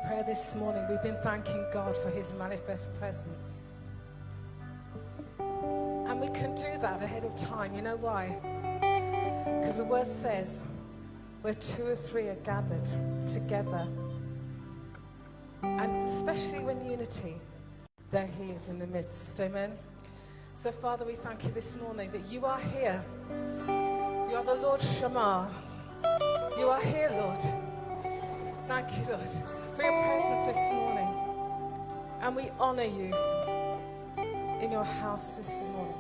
prayer this morning, we've been thanking God for his manifest presence. And we can do that ahead of time. You know why? Because the word says, where two or three are gathered together, and especially when unity, there he is in the midst. Amen. So Father, we thank you this morning that you are here. You are the Lord Shammah. You are here, Lord. Thank you, Lord, for your presence this morning. And we honor you in your house this morning.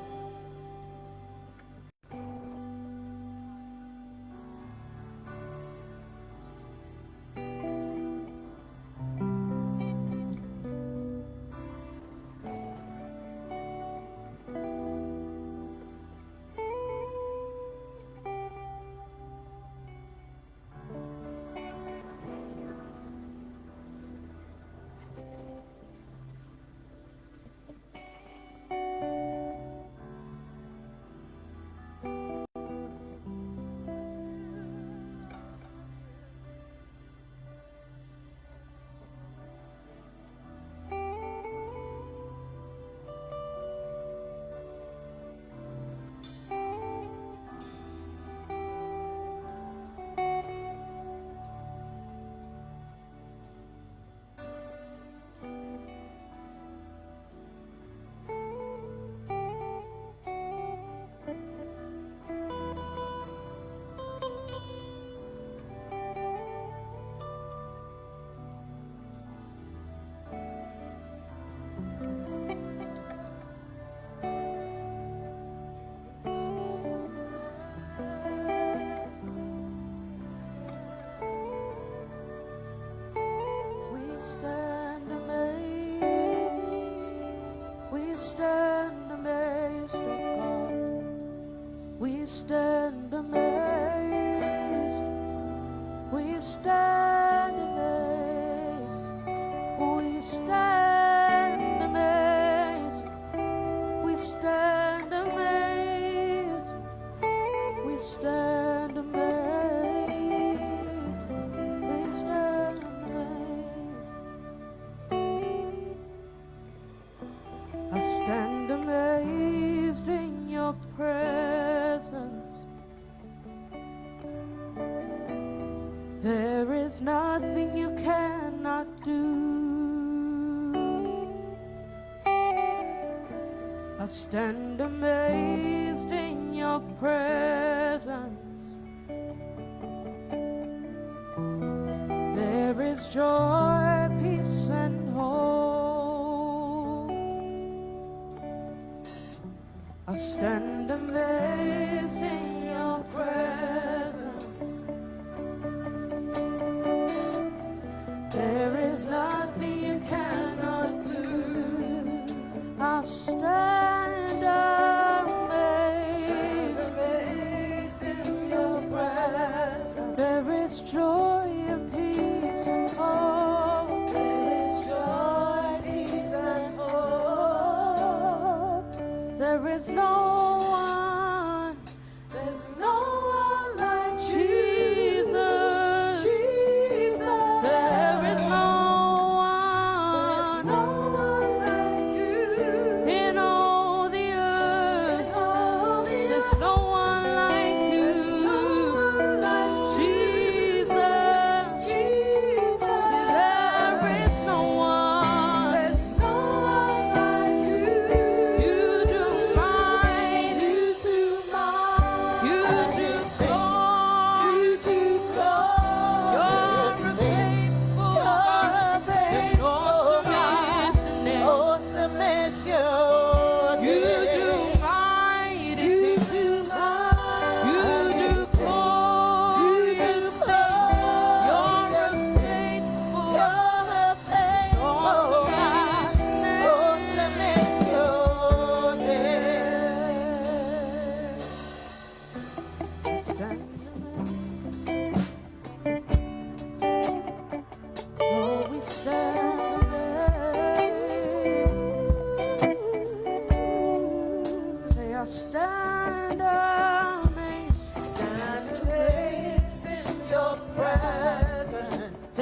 Nothing you cannot do. I stand amazed in your presence. There is joy, peace, and hope. I stand amazed in your presence. There is nothing you cannot do. I stand amazed in your presence. There is joy and peace and hope. There is joy, peace and hope. There is no one. There's no one like Jesus. My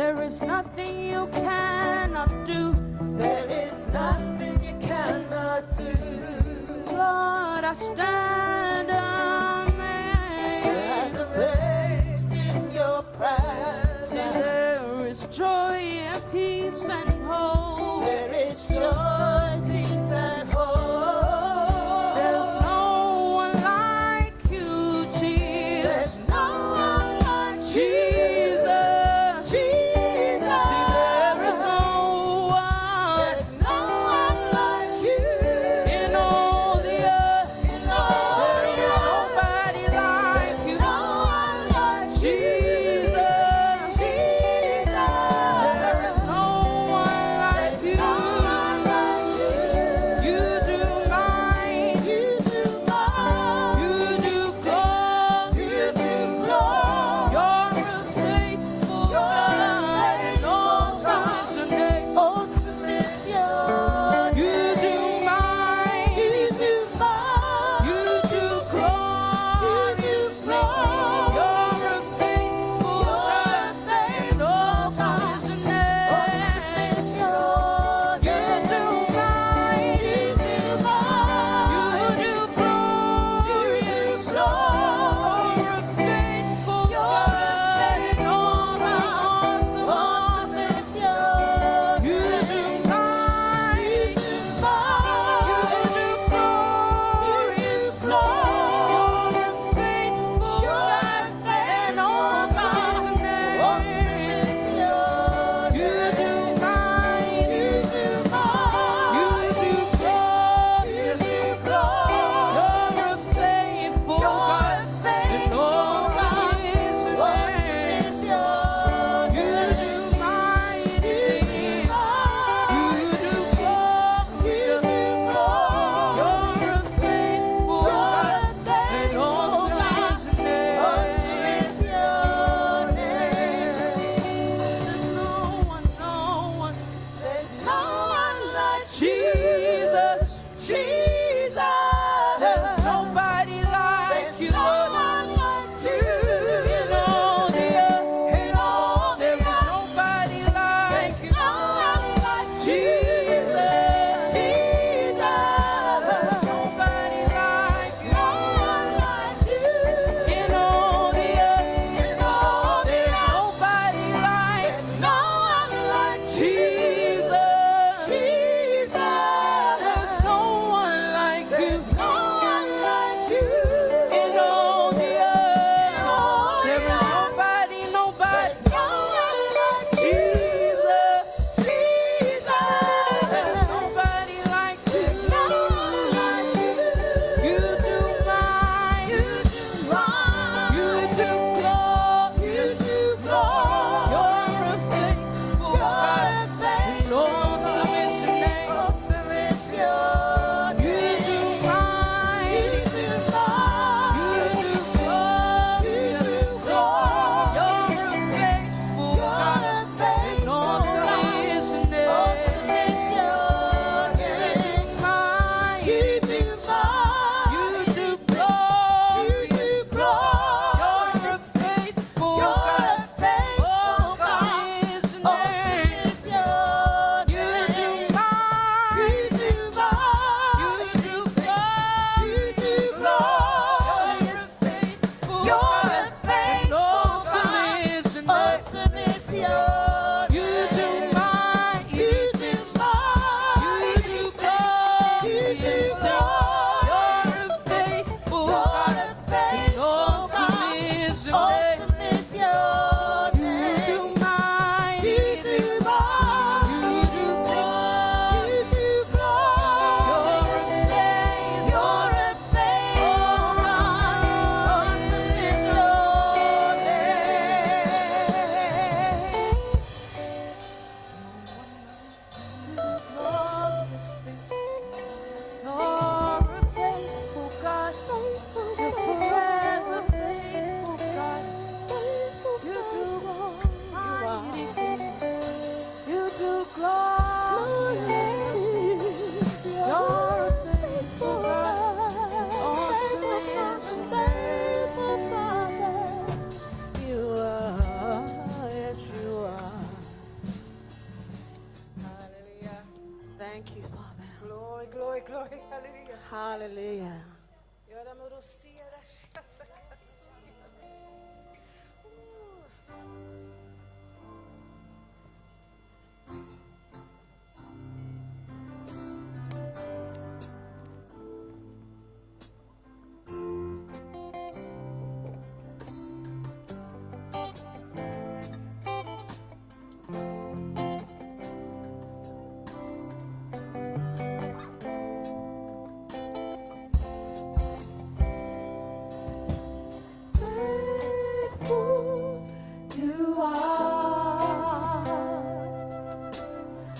There is nothing you cannot do. There is nothing you cannot do. Lord, I stand amazed. Stand amazed in your presence. See, there is joy and peace and hope. There is joy, peace, and hope. There's no one like you, Jesus. There's no one like Jesus. Jesus. See, there is no one There's no one like you. in all the earth. In all There is the earth. nobody like you, No one like Jesus. Jesus. There is no one like you. No one like you. Hallelujah. Faithful you are,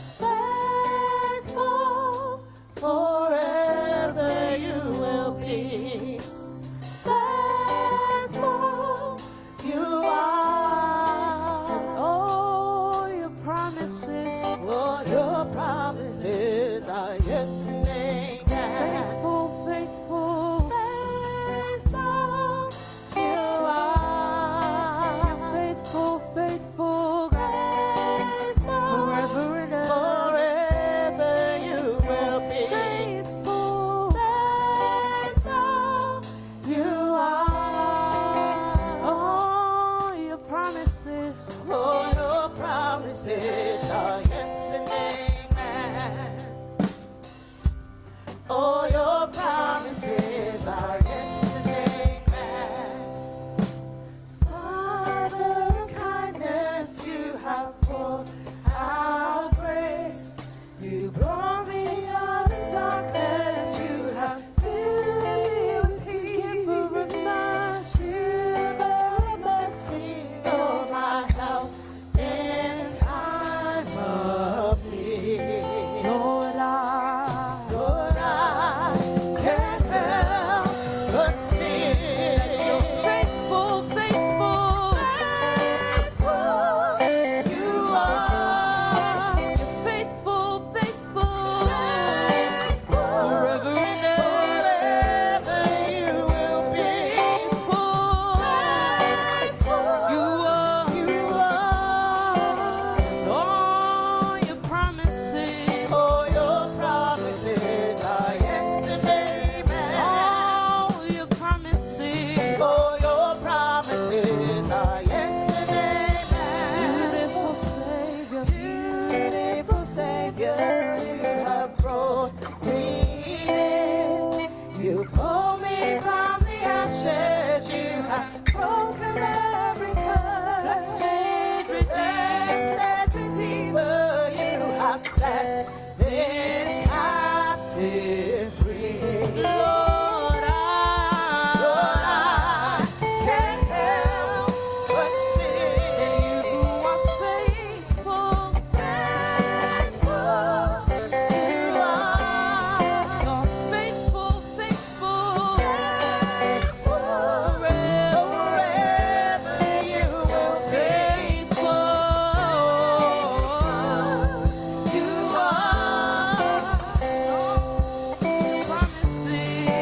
faithful forever you will be. Faithful you are. Oh, your promises are yes and amen. Faithful, faithful, faithful you are. Faithful, faithful, faithful forever and ever. Forever you will be. Faithful, faithful you are. Oh, your promises are yes and amen. Oh, your promises are yes and amen. Father of kindness, you have poured out grace. You brought me out of darkness. You have filled me with peace. Giver of mercy, oh my help in time of need. Lord, I can't help but sing. You're faithful, faithful, faithful you are. You're faithful, faithful, faithful forever and ever you will be. Faithful, you are. Oh, your promises are yes and amen. Oh, your promises are yes and amen. Beautiful Savior, you have brought me in. You pulled me from the ashes. You have broken every curse. Blessed Redeemer, you have set this captive free. Lord, I can't help but sing. You are faithful, faithful you are. You're faithful, faithful, faithful forever you will be. Faithful you are.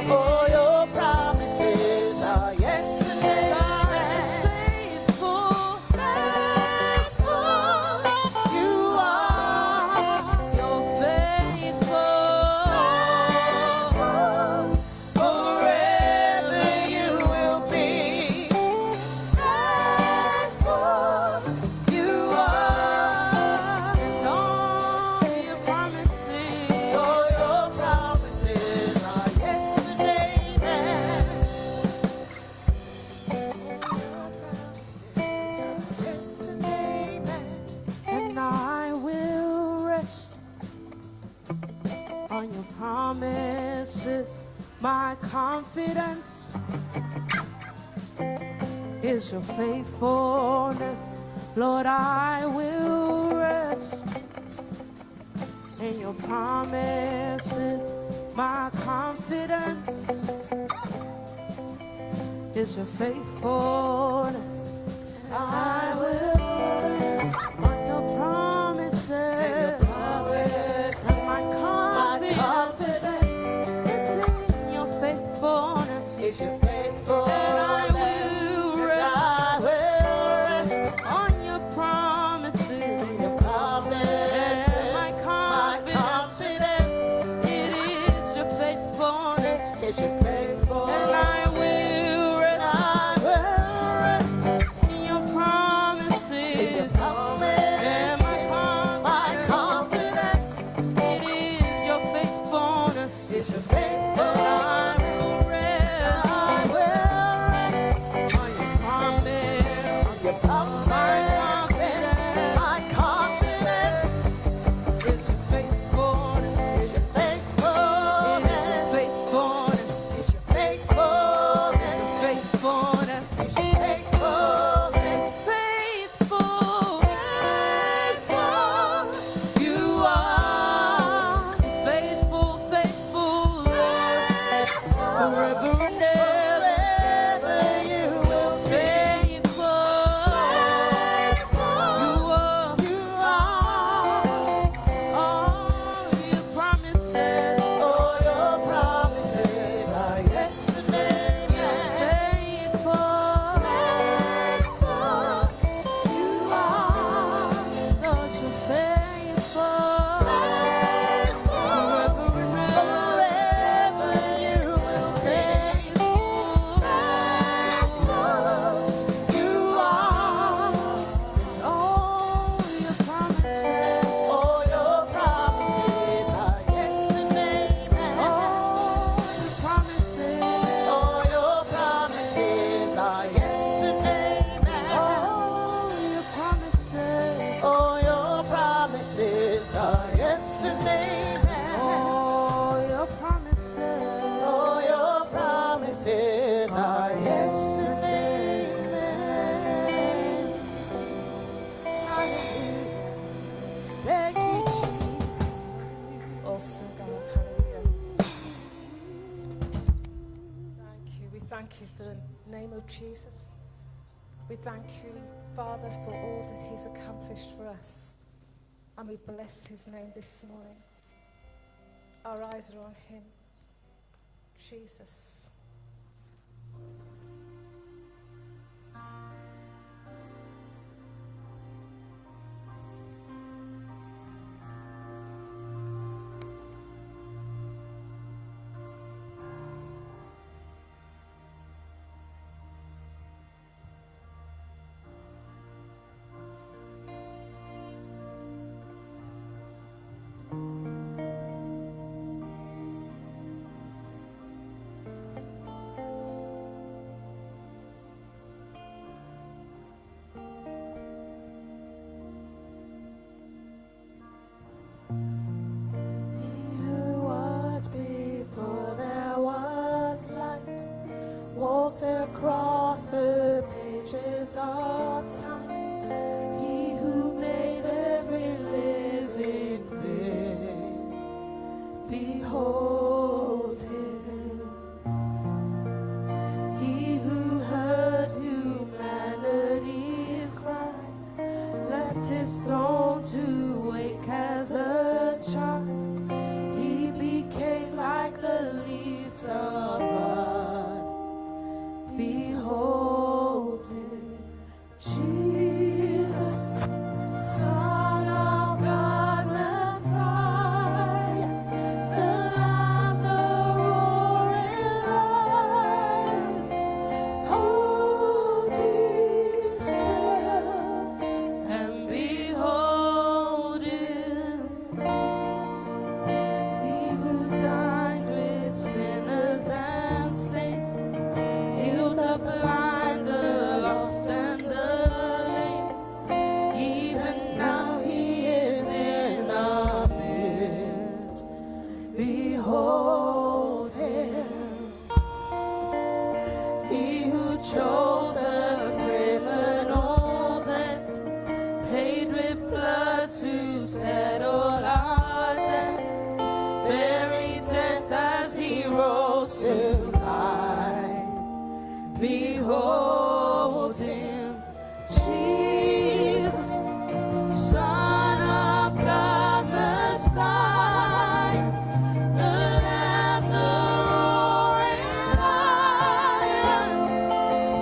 Oh, your promises are yes and amen. Faithful, faithful you are. You're faithful, forever you will be. Faithful you are. And all your promises are yes and amen. And I will rest on your promises. My confidence is your faithfulness. Lord, I will rest in your promises. My confidence is your faithfulness. I will rest on your promises. And my confidence is in your faithfulness. Is your faithfulness. And I will rest on your promises. Your promises. And my confidence, it is your faithfulness. Are yes and amen. Hallelujah. Thank you, Jesus. Awesome God, hallelujah. Thank you. We thank you for the name of Jesus. We thank you, Father, for all that he's accomplished for us. And we bless his name this morning. Our eyes are on him. Jesus. Across the pages of time, he who made every living thing, behold him. He who heard humanity's cry, left his throne to wake as a child. He became like the least of us. Behold him, Jesus, Son of God, Messiah, the Lamb, the roaring Lion. Oh, be still and behold him. He who dines with sinners and saints, healed the blind, the lost, and the lame. Even now he is in our midst. Behold him. He who chose the criminals and paid with blood to settle our debt, buried death as he rose to life. Behold him, Jesus, Son of God, Messiah, the Lamb, the roaring Lion.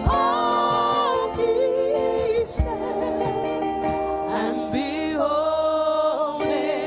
Oh, be still and behold him.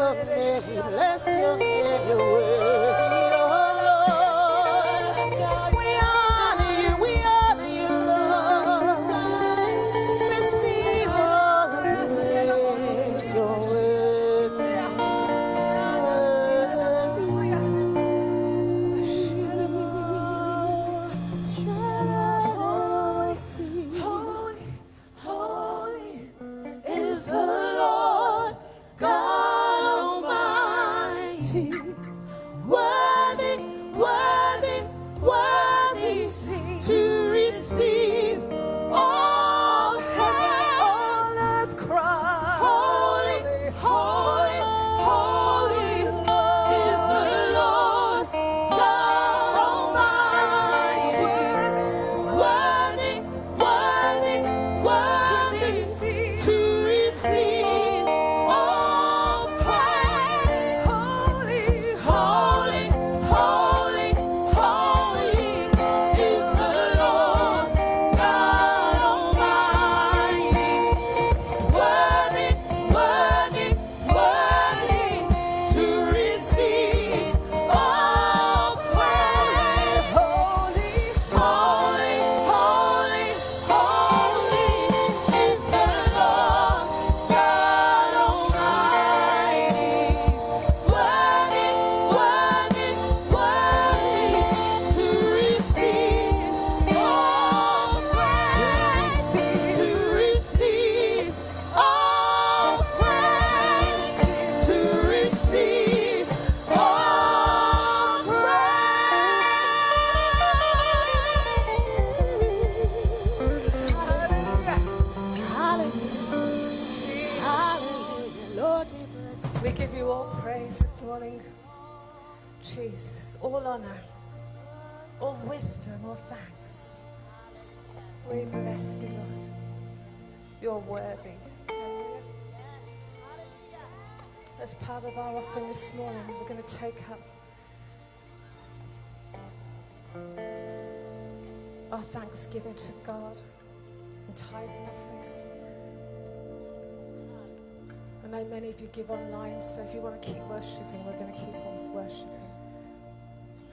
your name, we bless your name, your word. We give you all praise this morning, Jesus, all honor, all wisdom, all thanks. We bless you, Lord. You're worthy. As part of our offering this morning, we're going to take up our thanksgiving to God and tithes and offerings. I know many of you give online, so if you want to keep worshiping, we're going to keep on worshiping.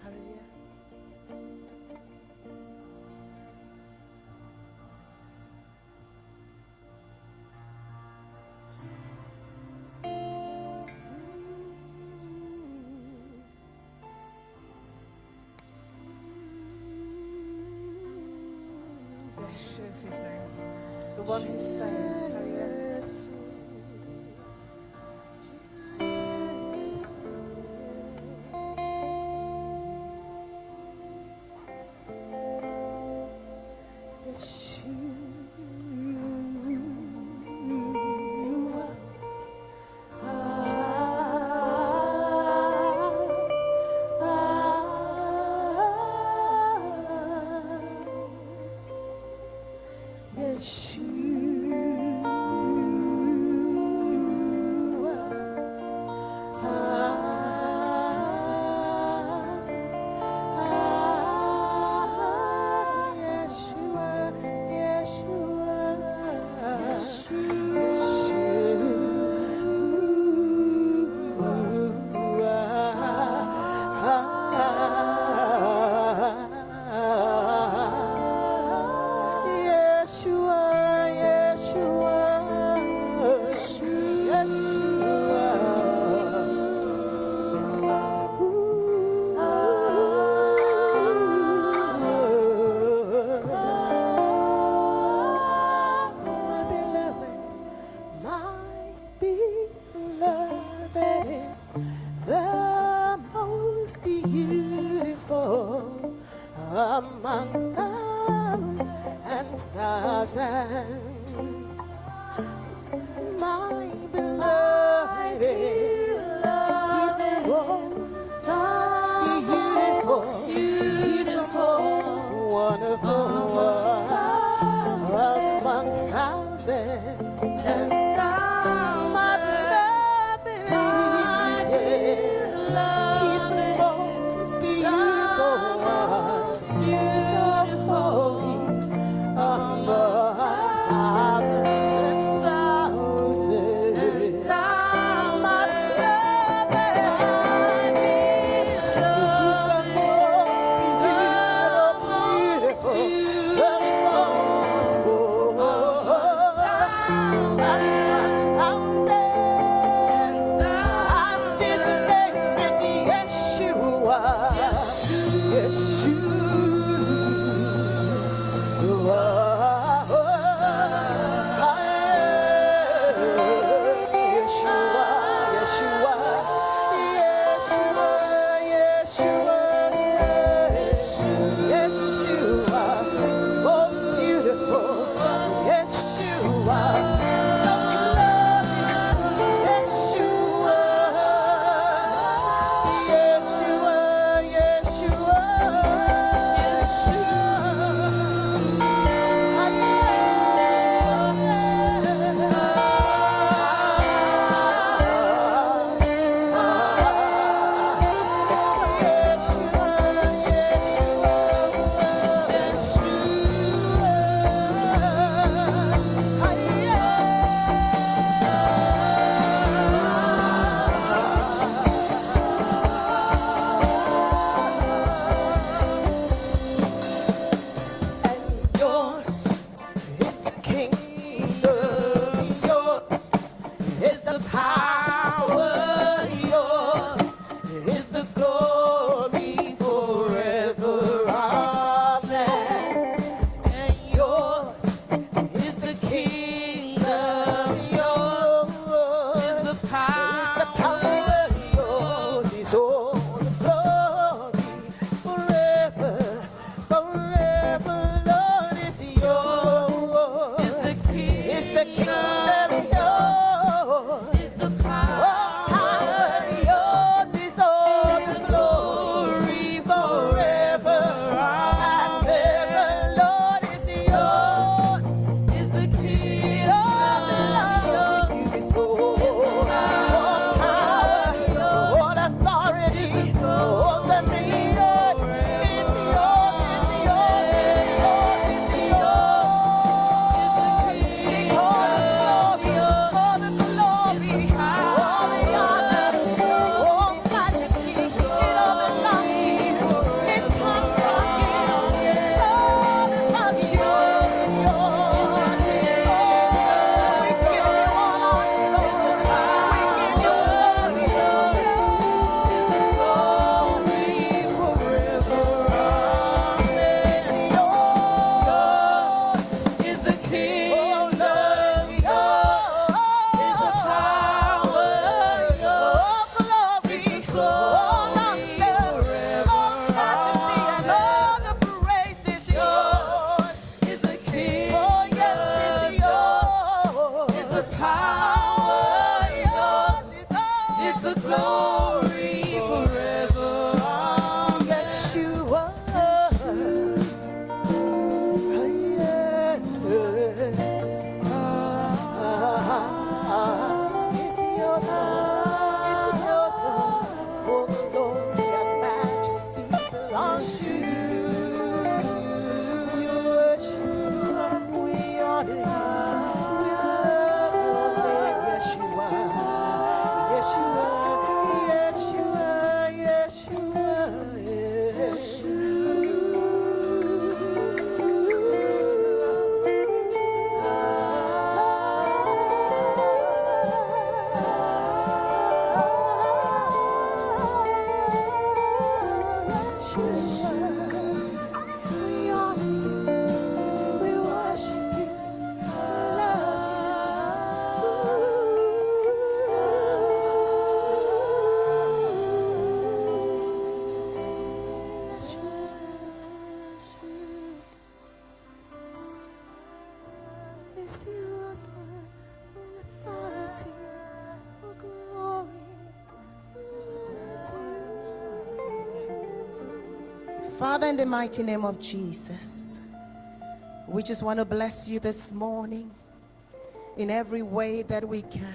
Hallelujah. Yeshua is his name, the one who saves. Hallelujah. Among thousands and thousands, my beloved is the most beautiful, he's the most wonderful one among thousands and thousands. My beloved is he's the most beautiful one. So holy, among yours, Lord. It's yours, Lord. Oh, glory and majesty belong to you. We worship you. We honor you. We love your name. Yes, you are. Yes, you are. Yes, you are. Yes, you are. Yes, you it's yours, Lord, all authority, all glory, Father, in the mighty name of Jesus, we just want to bless you this morning in every way that we can.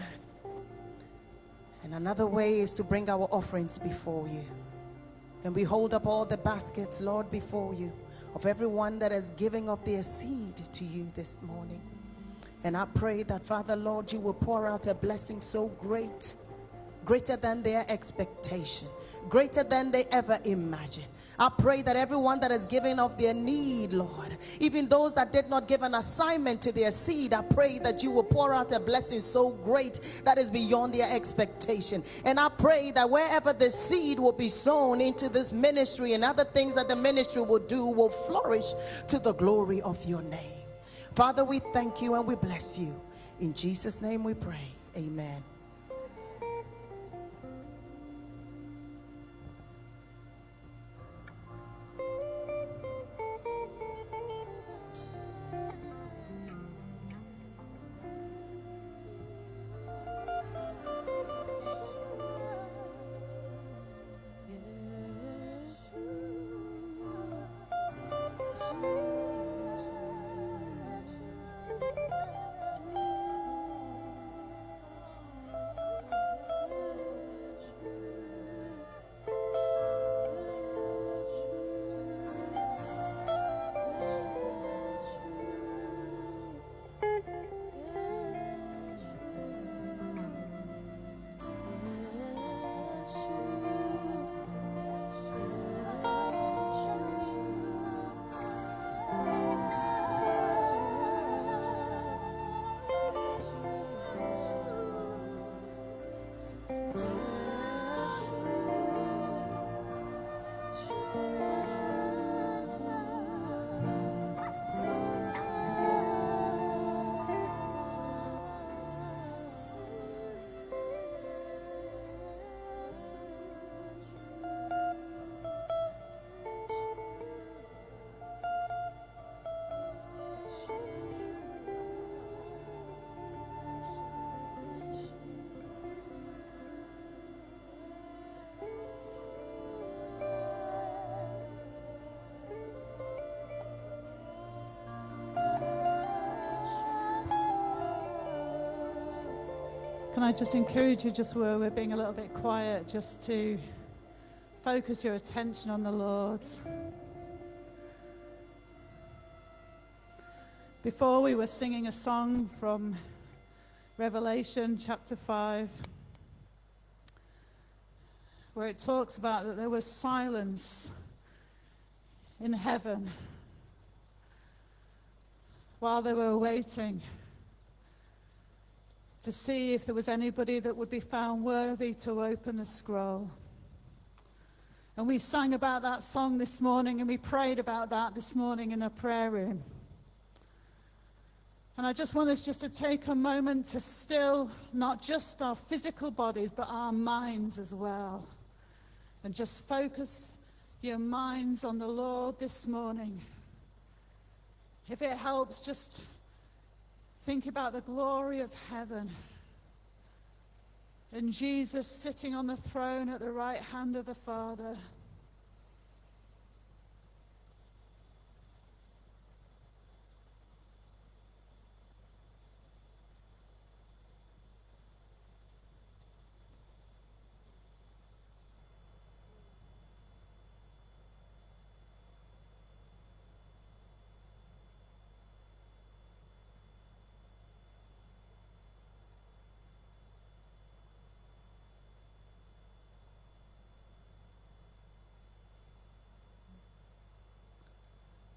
And another way is to bring our offerings before you. And we hold up all the baskets, Lord, before you, of everyone that is giving of their seed to you this morning. And I pray that, Father, Lord, you will pour out a blessing so great, greater than their expectation, greater than they ever imagined. I pray that everyone that is giving of their need, Lord, even those that did not give an assignment to their seed, I pray that you will pour out a blessing so great that is beyond their expectation. And I pray that wherever the seed will be sown into this ministry and other things that the ministry will do will flourish to the glory of your name. Father, we thank you and we bless you. In Jesus' name we pray. Amen. Can I just encourage you, just where we're being a little bit quiet, just to focus your attention on the Lord. Before we were singing a song from Revelation chapter 5, where it talks about that there was silence in heaven while they were waiting to see if there was anybody that would be found worthy to open the scroll. And we sang about that song this morning, and we prayed about that this morning in a prayer room. And I just want us just to take a moment to still not just our physical bodies, but our minds as well. And just focus your minds on the Lord this morning. If it helps, just think about the glory of heaven and Jesus sitting on the throne at the right hand of the Father.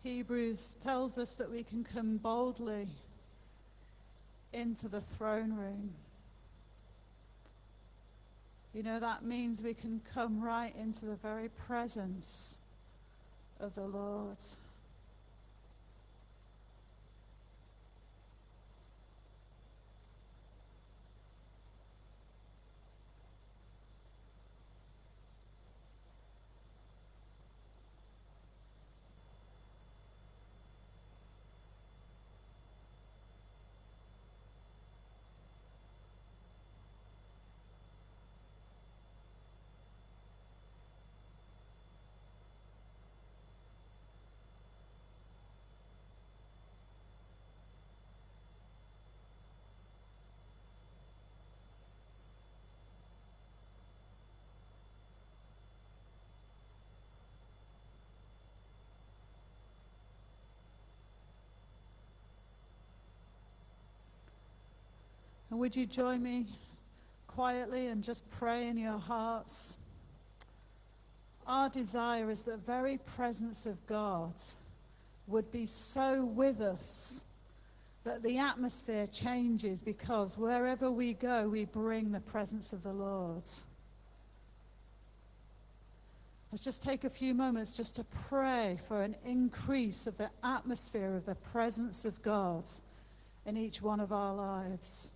Hebrews tells us that we can come boldly into the throne room. You know, that means we can come right into the very presence of the Lord. And would you join me quietly and just pray in your hearts? Our desire is that the very presence of God would be so with us that the atmosphere changes, because wherever we go, we bring the presence of the Lord. Let's just take a few moments just to pray for an increase of the atmosphere of the presence of God in each one of our lives.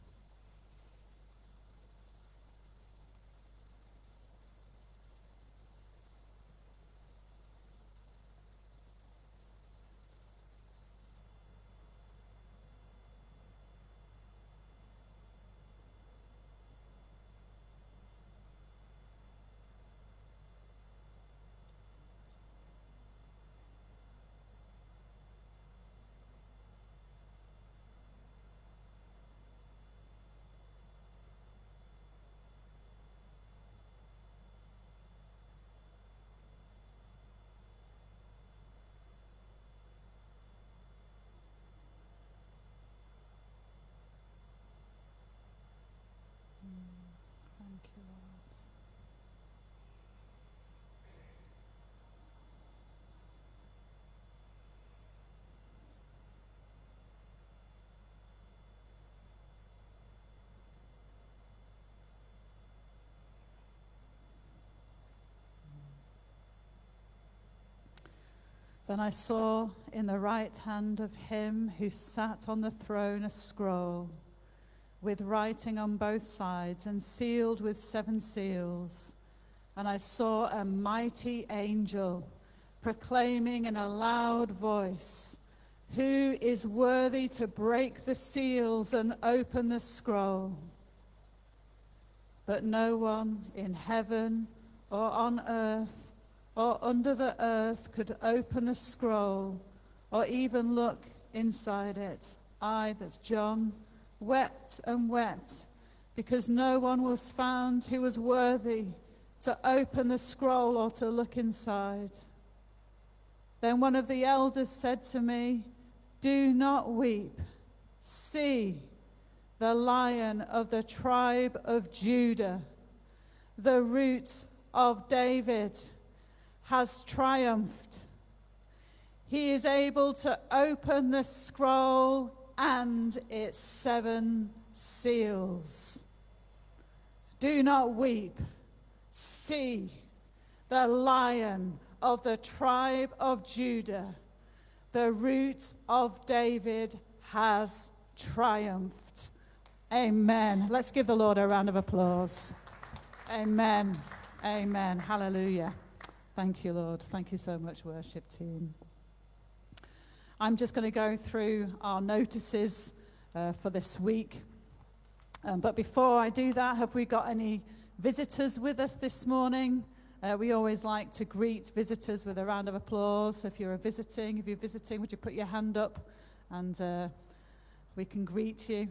Thank you, Lord. Then I saw in the right hand of him who sat on the throne a scroll with writing on both sides and sealed with 7 seals. And I saw a mighty angel proclaiming in a loud voice, "Who is worthy to break the seals and open the scroll?" But no one in heaven or on earth or under the earth could open the scroll or even look inside it. I, that's John, wept and wept because no one was found who was worthy to open the scroll or to look inside. Then one of the elders said to me, "Do not weep. See, the Lion of the tribe of Judah, the Root of David, has triumphed. He is able to open the scroll and its 7 seals. Do not weep. See, the Lion of the tribe of Judah, the Root of David, has triumphed." Amen. Let's give the Lord a round of applause. Amen. Amen. Hallelujah. Thank you, Lord. Thank you so much, worship team. I'm just going to go through our notices for this week. But before I do that, have we got any visitors with us this morning? We always like to greet visitors with a round of applause. So if you're visiting, would you put your hand up and we can greet you?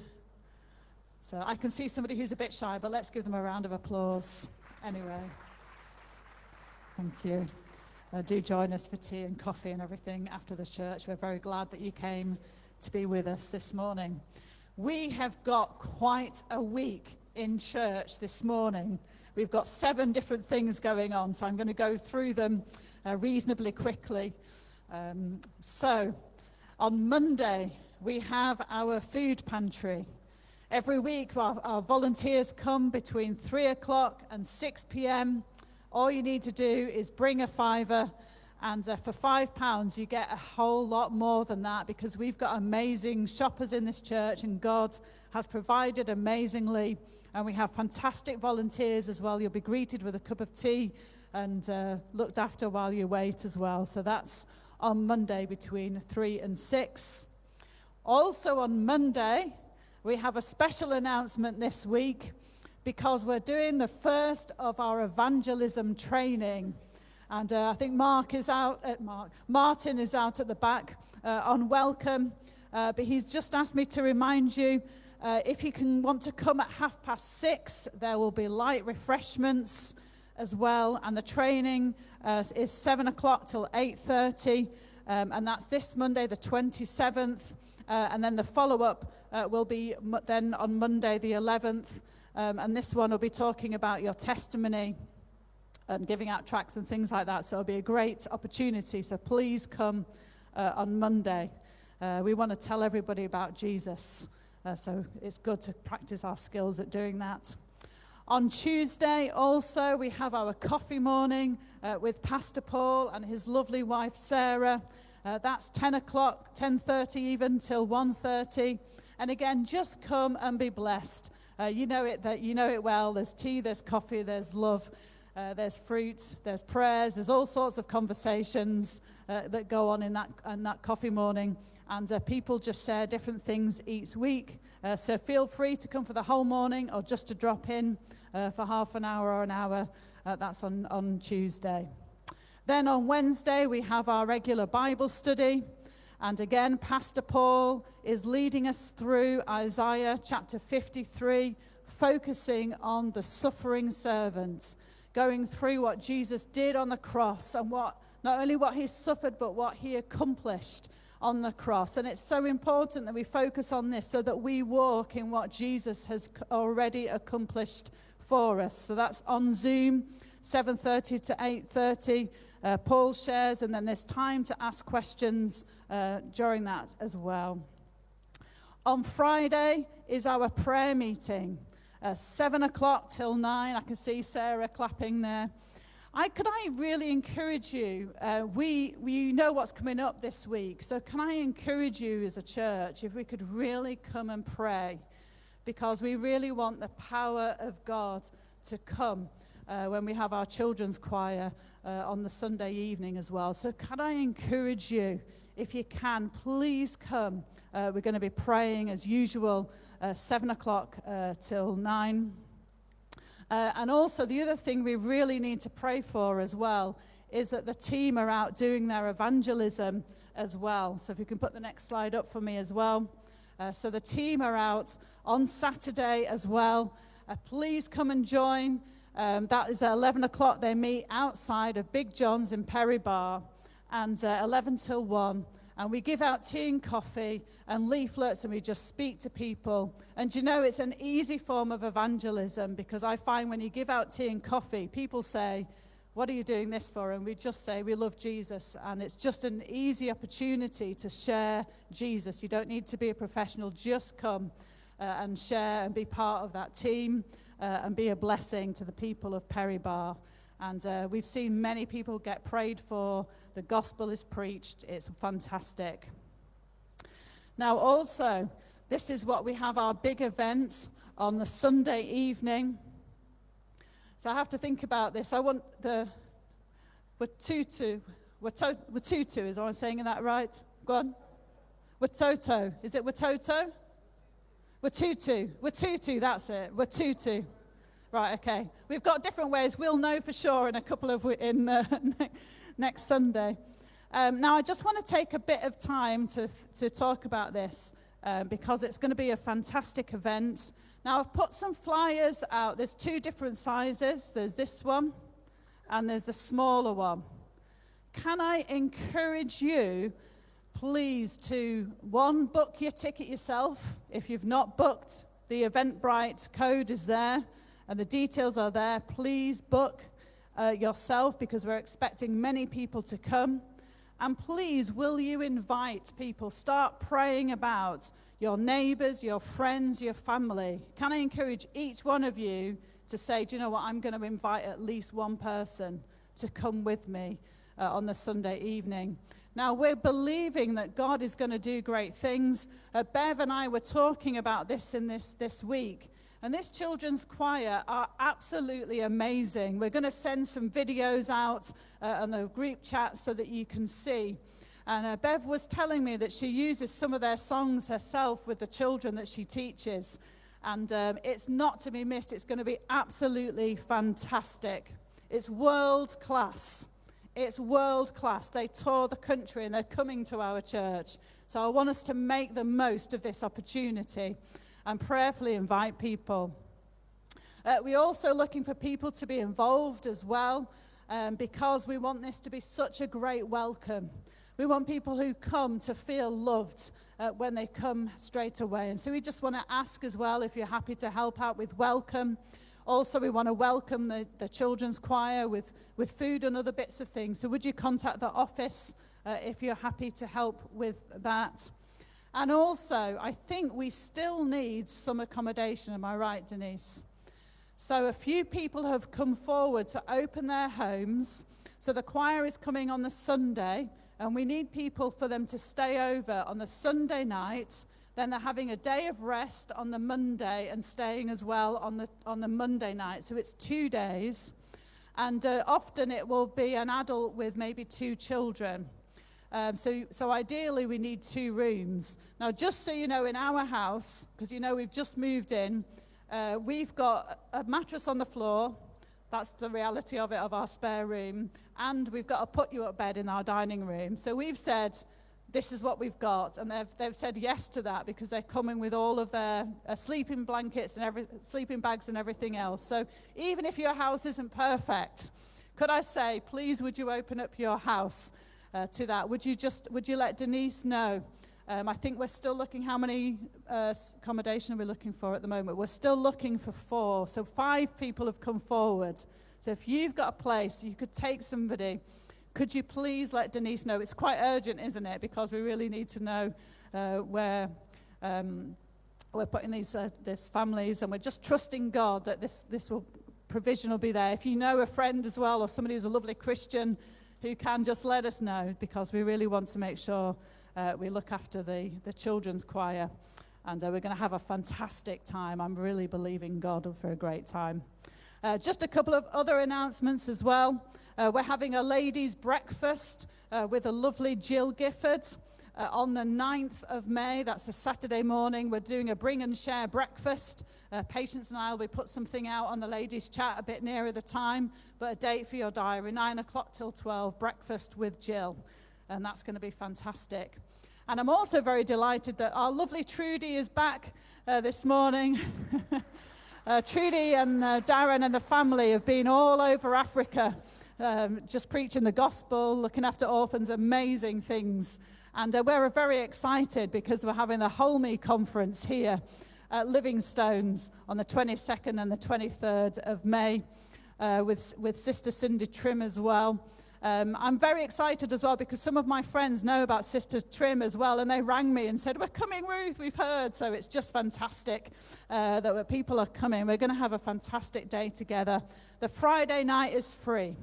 So I can see somebody who's a bit shy, but let's give them a round of applause anyway. Thank you. Do join us for tea and coffee and everything after the church. We're very glad that you came to be with us this morning. We have got quite a week in church this morning. We've got 7 different things going on, so I'm going to go through them reasonably quickly. So on Monday, we have our food pantry. Every week, our volunteers come between 3 o'clock and 6 p.m. All you need to do is bring a fiver, and for £5, you get a whole lot more than that, because we've got amazing shoppers in this church, and God has provided amazingly, and we have fantastic volunteers as well. You'll be greeted with a cup of tea and looked after while you wait as well. So that's on Monday between 3 and 6. Also on Monday, we have a special announcement this week, because we're doing the first of our evangelism training. And I think Martin is out at the back on welcome. But he's just asked me to remind you, if you want to come at 6:30, there will be light refreshments as well. And the training is 7 o'clock till 8:30. And that's this Monday, the 27th. And then the follow-up will be then on Monday, the 11th. And this one will be talking about your testimony and giving out tracts and things like that. So it'll be a great opportunity. So please come on Monday. We want to tell everybody about Jesus. So it's good to practice our skills at doing that. On Tuesday also, we have our coffee morning with Pastor Paul and his lovely wife Sarah. That's 10 o'clock, 10:30 even, till 1:30. And again, just come and be blessed. You know it well. There's tea, there's coffee, there's love, there's fruit, there's prayers, there's all sorts of conversations that go on in that coffee morning. And people just share different things each week. So feel free to come for the whole morning, or just to drop in for half an hour or an hour. That's on Tuesday. Then on Wednesday, we have our regular Bible study. And again, Pastor Paul is leading us through Isaiah chapter 53, focusing on the suffering servant, going through what Jesus did on the cross, and not only what he suffered, but what he accomplished on the cross. And it's so important that we focus on this, so that we walk in what Jesus has already accomplished for us. So that's on Zoom, 7:30 to 8:30. Paul shares, and then there's time to ask questions during that as well. On Friday is our prayer meeting, 7 o'clock till 9. I can see Sarah clapping there. Could I really encourage you? We know what's coming up this week, so can I encourage you as a church, if we could really come and pray, because we really want the power of God to come when we have our children's choir on the Sunday evening as well. So can I encourage you, if you can, please come. We're going to be praying as usual, 7 o'clock till 9. And also the other thing we really need to pray for as well is that the team are out doing their evangelism as well. So if you can put the next slide up for me as well. So the team are out on Saturday as well. Please come and join. That is at 11 o'clock. They meet outside of Big John's in Perry Bar, and 11 till 1. And we give out tea and coffee and leaflets, and we just speak to people. And you know, it's an easy form of evangelism, because I find when you give out tea and coffee, people say, "What are you doing this for?" And we just say, "We love Jesus." And it's just an easy opportunity to share Jesus. You don't need to be a professional. Just come and share and be part of that team and be a blessing to the people of Perry Bar. And we've seen many people get prayed for. The gospel is preached. It's fantastic. Now also, this is what we have, our big event on the Sunday evening. So I have to think about this. I want the Watutu, is I saying that right? Go on. Watoto. Is it Watoto? Watutu, that's it. Watutu. Right, okay. We've got different ways. We'll know for sure in a couple of next Sunday. Now, I just want to take a bit of time to talk about this because it's going to be a fantastic event. Now, I've put some flyers out. There's two different sizes. There's this one and there's the smaller one. Can I encourage you, please, to, one, book your ticket yourself. If you've not booked, the Eventbrite code is there. And the details are there. Please book yourself, because we're expecting many people to come. And please, will you invite people? Start praying about your neighbors, your friends, your family. Can I encourage each one of you to say, do you know what, I'm going to invite at least one person to come with me on the Sunday evening. Now, we're believing that God is going to do great things. Bev and I were talking about this in this week. And this children's choir are absolutely amazing. We're going to send some videos out on the group chat so that you can see. And Bev was telling me that she uses some of their songs herself with the children that she teaches. And it's not to be missed. It's going to be absolutely fantastic. It's world class. It's world class. They tour the country and they're coming to our church. So I want us to make the most of this opportunity and prayerfully invite people. We're also looking for people to be involved as well, because we want this to be such a great welcome. We want people who come to feel loved when they come straight away. And so we just want to ask as well if you're happy to help out with welcome. Also, we want to welcome the children's choir with food and other bits of things. So would you contact the office if you're happy to help with that? And also, I think we still need some accommodation. Am I right, Denise? So a few people have come forward to open their homes. So the choir is coming on the Sunday, and we need people for them to stay over on the Sunday night. Then they're having a day of rest on the Monday and staying as well on the Monday night. So it's 2 days. And often it will be an adult with maybe 2 children. So ideally we need 2 rooms. Now, just so you know, in our house, because you know we've just moved in, we've got a mattress on the floor. That's the reality of it, of our spare room. And we've got a put-you-up bed in our dining room. So we've said, this is what we've got. And they've said yes to that because they're coming with all of their sleeping blankets and sleeping bags and everything else. So even if your house isn't perfect, could I say, please, would you open up your house to that? Would you let Denise know? I think we're still looking, how many accommodation are we looking for at the moment? We're still looking for 4. So 5 people have come forward. So if you've got a place, you could take somebody. Could you please let Denise know? It's quite urgent, isn't it? Because we really need to know where we're putting these families, and we're just trusting God that this provision will be there. If you know a friend as well, or somebody who's a lovely Christian who can, just let us know, because we really want to make sure we look after the children's choir, and we're going to have a fantastic time. I'm really believing God for a great time. Just a couple of other announcements as well. We're having a ladies' breakfast with a lovely Jill Gifford on the 9th of May. That's a Saturday morning. We're doing a bring and share breakfast. Patience and I will put something out on the ladies' chat a bit nearer the time, but a date for your diary, 9 o'clock till 12, breakfast with Jill. And that's going to be fantastic. And I'm also very delighted that our lovely Trudy is back this morning. Trudy and Darren and the family have been all over Africa, just preaching the gospel, looking after orphans, amazing things. And we're very excited because we're having the Holme conference here at Livingstones on the 22nd and the 23rd of May with Sister Cindy Trim as well. I'm very excited as well because some of my friends know about Sister Trim as well, and they rang me and said, we're coming, Ruth, we've heard. So it's just fantastic that people are coming. We're going to have a fantastic day together. The Friday night is free.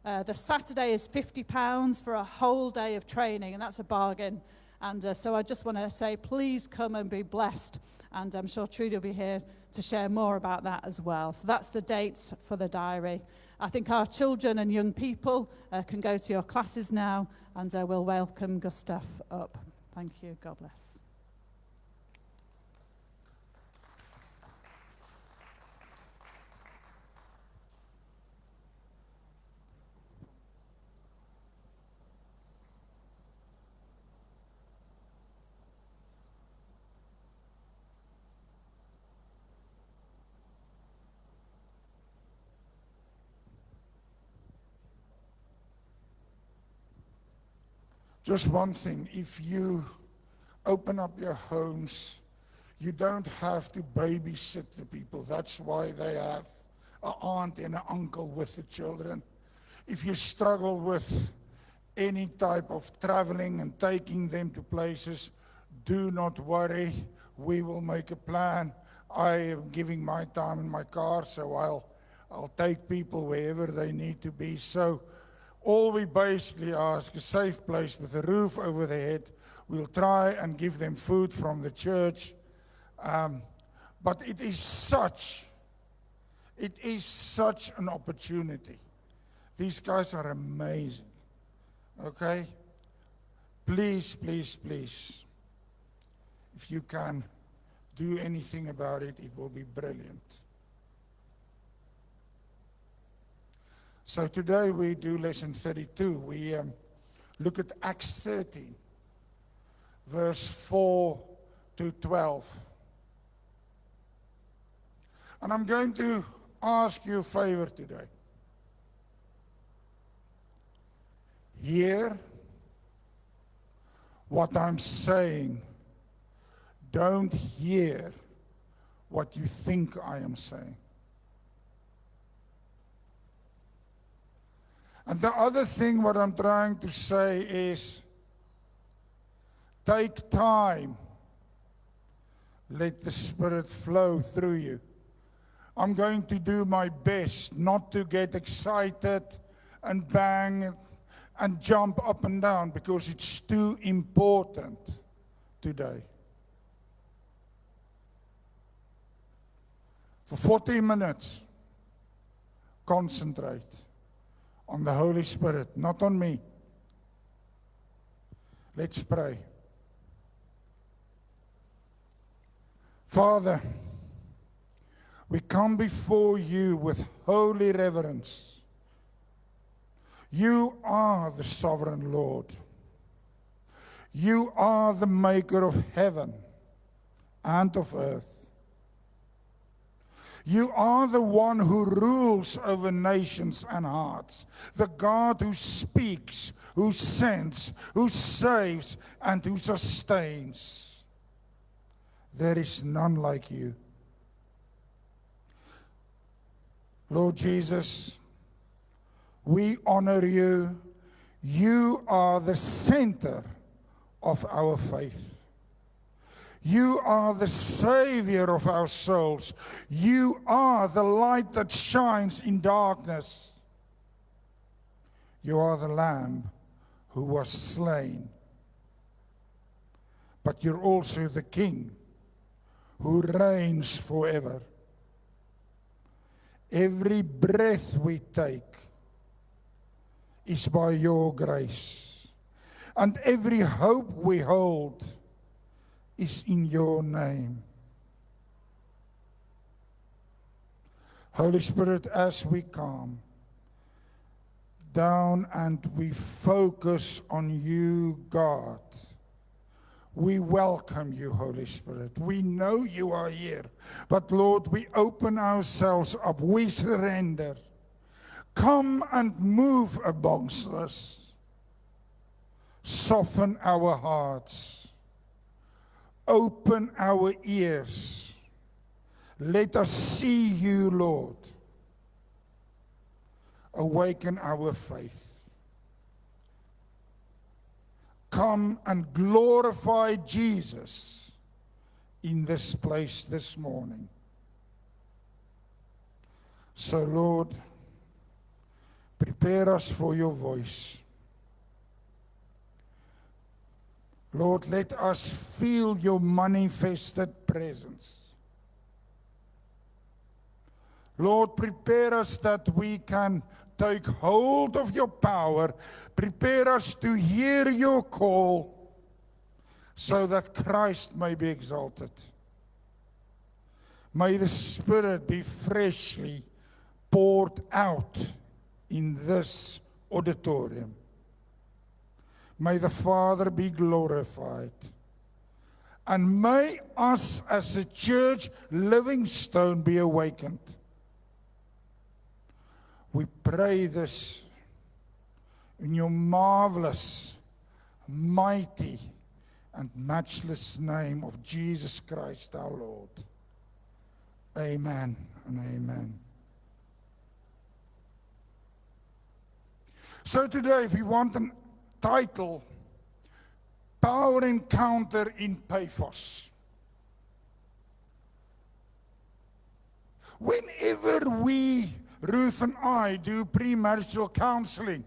The Saturday is £50 for a whole day of training, and that's a bargain. And so I just want to say, please come and be blessed. And I'm sure Trudy will be here to share more about that as well. So that's the dates for the diary. I think our children and young people can go to your classes now, and we'll welcome Gustav up. Thank you. God bless. Just one thing, if you open up your homes, you don't have to babysit the people. That's why they have an aunt and an uncle with the children. If you struggle with any type of traveling and taking them to places, do not worry. We will make a plan. I am giving my time in my car, so I'll take people wherever they need to be. So all we basically ask, a safe place with a roof over their head. We'll try and give them food from the church. But it is such an opportunity. These guys are amazing. Okay? Please, please, please. If you can do anything about it, it will be brilliant. So today we do lesson 32. We look at Acts 13, verse 4 to 12. And I'm going to ask you a favor today. Hear what I'm saying. Don't hear what you think I am saying. And the other thing what I'm trying to say is, take time. Let the Spirit flow through you. I'm going to do my best not to get excited and bang and jump up and down because it's too important today. For 40 minutes, concentrate on the Holy Spirit, not on me. Let's pray. Father, we come before you with holy reverence. You are the sovereign Lord. You are the maker of heaven and of earth. You are the one who rules over nations and hearts, the God who speaks, who sends, who saves, and who sustains. There is none like you. Lord Jesus, we honor you. You are the center of our faith. You are the Savior of our souls. You are the light that shines in darkness. You are the Lamb who was slain. But you're also the King who reigns forever. Every breath we take is by your grace. And every hope we hold is in your name. Holy Spirit, as we come down and we focus on you, God, we welcome you, Holy Spirit. We know you are here, but Lord, we open ourselves up. We surrender. Come and move amongst us. Soften our hearts. Open our ears. Let us see you, Lord. Awaken our faith. Come and glorify Jesus in this place this morning. So, Lord, prepare us for your voice. Lord, let us feel your manifested presence. Lord, prepare us that we can take hold of your power. Prepare us to hear your call so that Christ may be exalted. May the Spirit be freshly poured out in this auditorium. May the Father be glorified. And may us as a church, Livingstone, be awakened. We pray this in your marvelous, mighty, and matchless name of Jesus Christ our Lord. Amen and amen. So today, if you want title Power Encounter in Paphos. Whenever we, Ruth and I, do premarital counseling,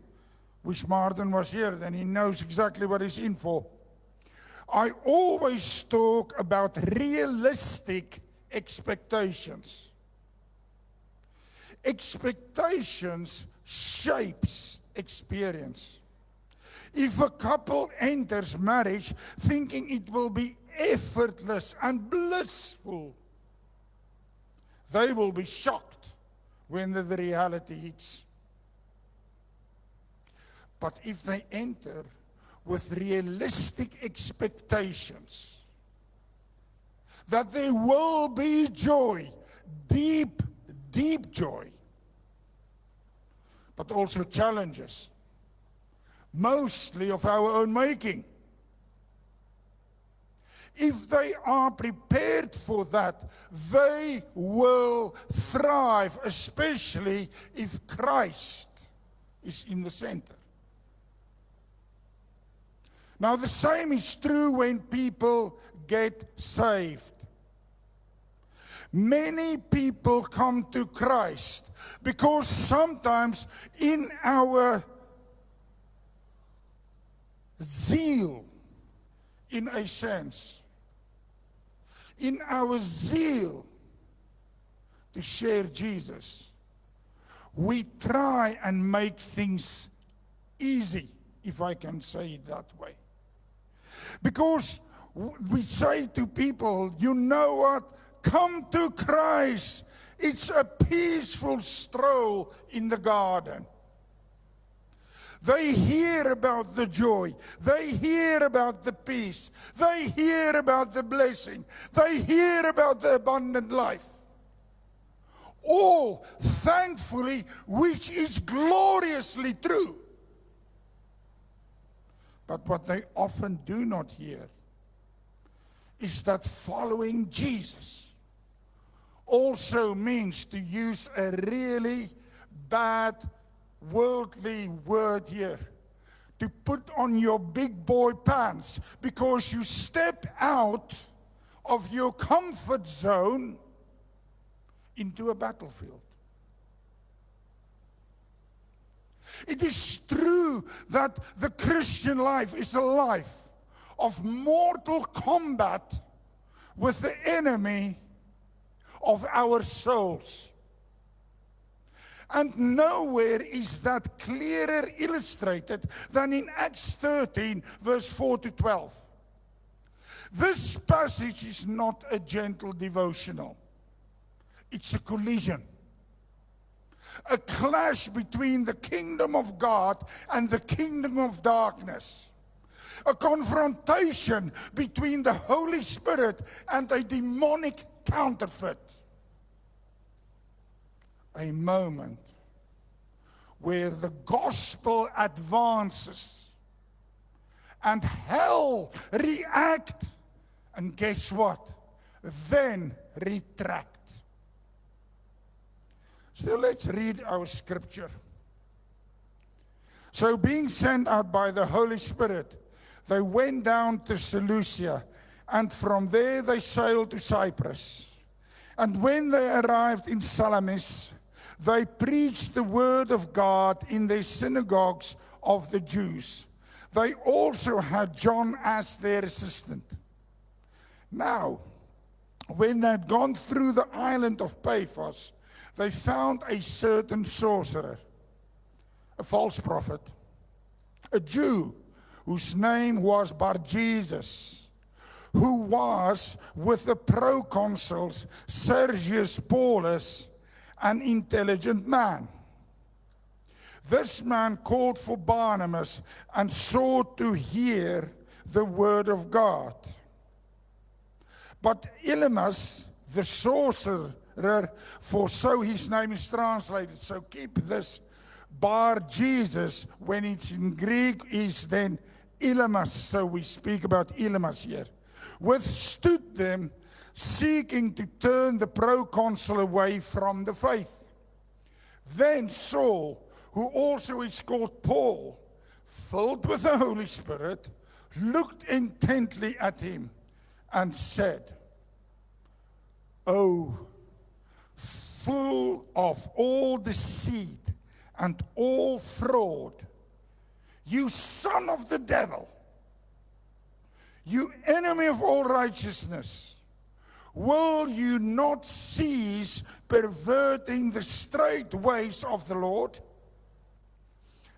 wish Martin was here, then he knows exactly what he's in for. I always talk about realistic expectations. Expectations shapes experience. If a couple enters marriage thinking it will be effortless and blissful, they will be shocked when the reality hits. But if they enter with realistic expectations that there will be joy, deep, deep joy, but also challenges, mostly of our own making. If they are prepared for that, they will thrive, especially if Christ is in the center. Now, the same is true when people get saved. Many people come to Christ because sometimes in our zeal, in a sense, in our zeal to share Jesus, we try and make things easy, if I can say it that way. Because we say to people, you know what? Come to Christ. It's a peaceful stroll in the garden. They hear about the joy. They hear about the peace. They hear about the blessing. They hear about the abundant life. All, thankfully, which is gloriously true. But what they often do not hear is that following Jesus also means, to use a really bad worldly word here, to put on your big boy pants, because you step out of your comfort zone into a battlefield. It is true that the Christian life is a life of mortal combat with the enemy of our souls. And nowhere is that clearer illustrated than in Acts 13, verse 4 to 12. This passage is not a gentle devotional. It's a collision. A clash between the kingdom of God and the kingdom of darkness. A confrontation between the Holy Spirit and a demonic counterfeit. A moment where the gospel advances and hell react, and guess what? Then retract. So let's read our scripture. So being sent out by the Holy Spirit, they went down to Seleucia, and from there they sailed to Cyprus. And when they arrived in Salamis, they preached the word of God in their synagogues of the Jews. They also had John as their assistant. Now, when they had gone through the island of Paphos, they found a certain sorcerer, a false prophet, a Jew whose name was Bar-Jesus, who was with the proconsuls Sergius Paulus, an intelligent man. This man called for Barnabas and sought to hear the word of God. But Elymas, the sorcerer, for so his name is translated, so keep this, Bar-Jesus, when it's in Greek, is then Elymas, so we speak about Elymas here, withstood them, seeking to turn the proconsul away from the faith. Then Saul, who also is called Paul, filled with the Holy Spirit, looked intently at him and said, "Oh, full of all deceit and all fraud, you son of the devil, you enemy of all righteousness, will you not cease perverting the straight ways of the Lord?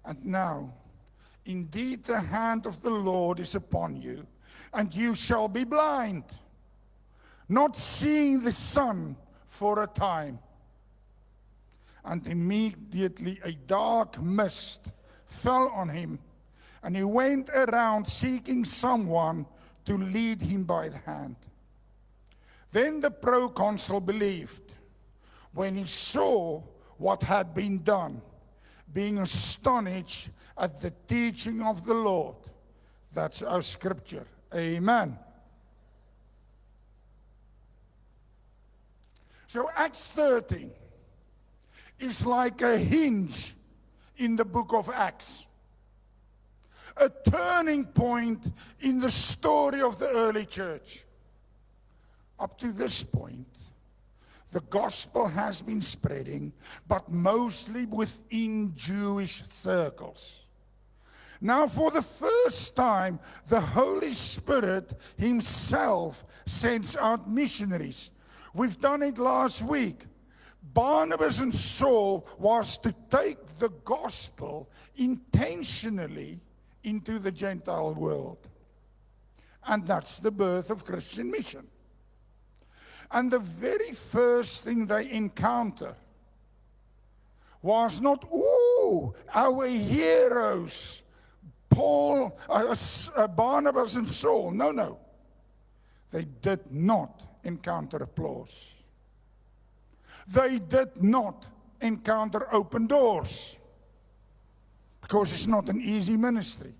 And now, indeed, the hand of the Lord is upon you, and you shall be blind, not seeing the sun for a time." And immediately a dark mist fell on him, and he went around seeking someone to lead him by the hand. Then the proconsul believed when he saw what had been done, being astonished at the teaching of the Lord. That's our scripture. Amen. So Acts 13 is like a hinge in the book of Acts. A turning point in the story of the early church. Up to this point, the gospel has been spreading, but mostly within Jewish circles. Now, for the first time, the Holy Spirit himself sends out missionaries. We've done it last week. Barnabas and Saul was to take the gospel intentionally into the Gentile world. And that's the birth of Christian mission. And the very first thing they encounter was not, our heroes, Paul, Barnabas and Saul. No. They did not encounter applause. They did not encounter open doors, because it's not an easy ministry.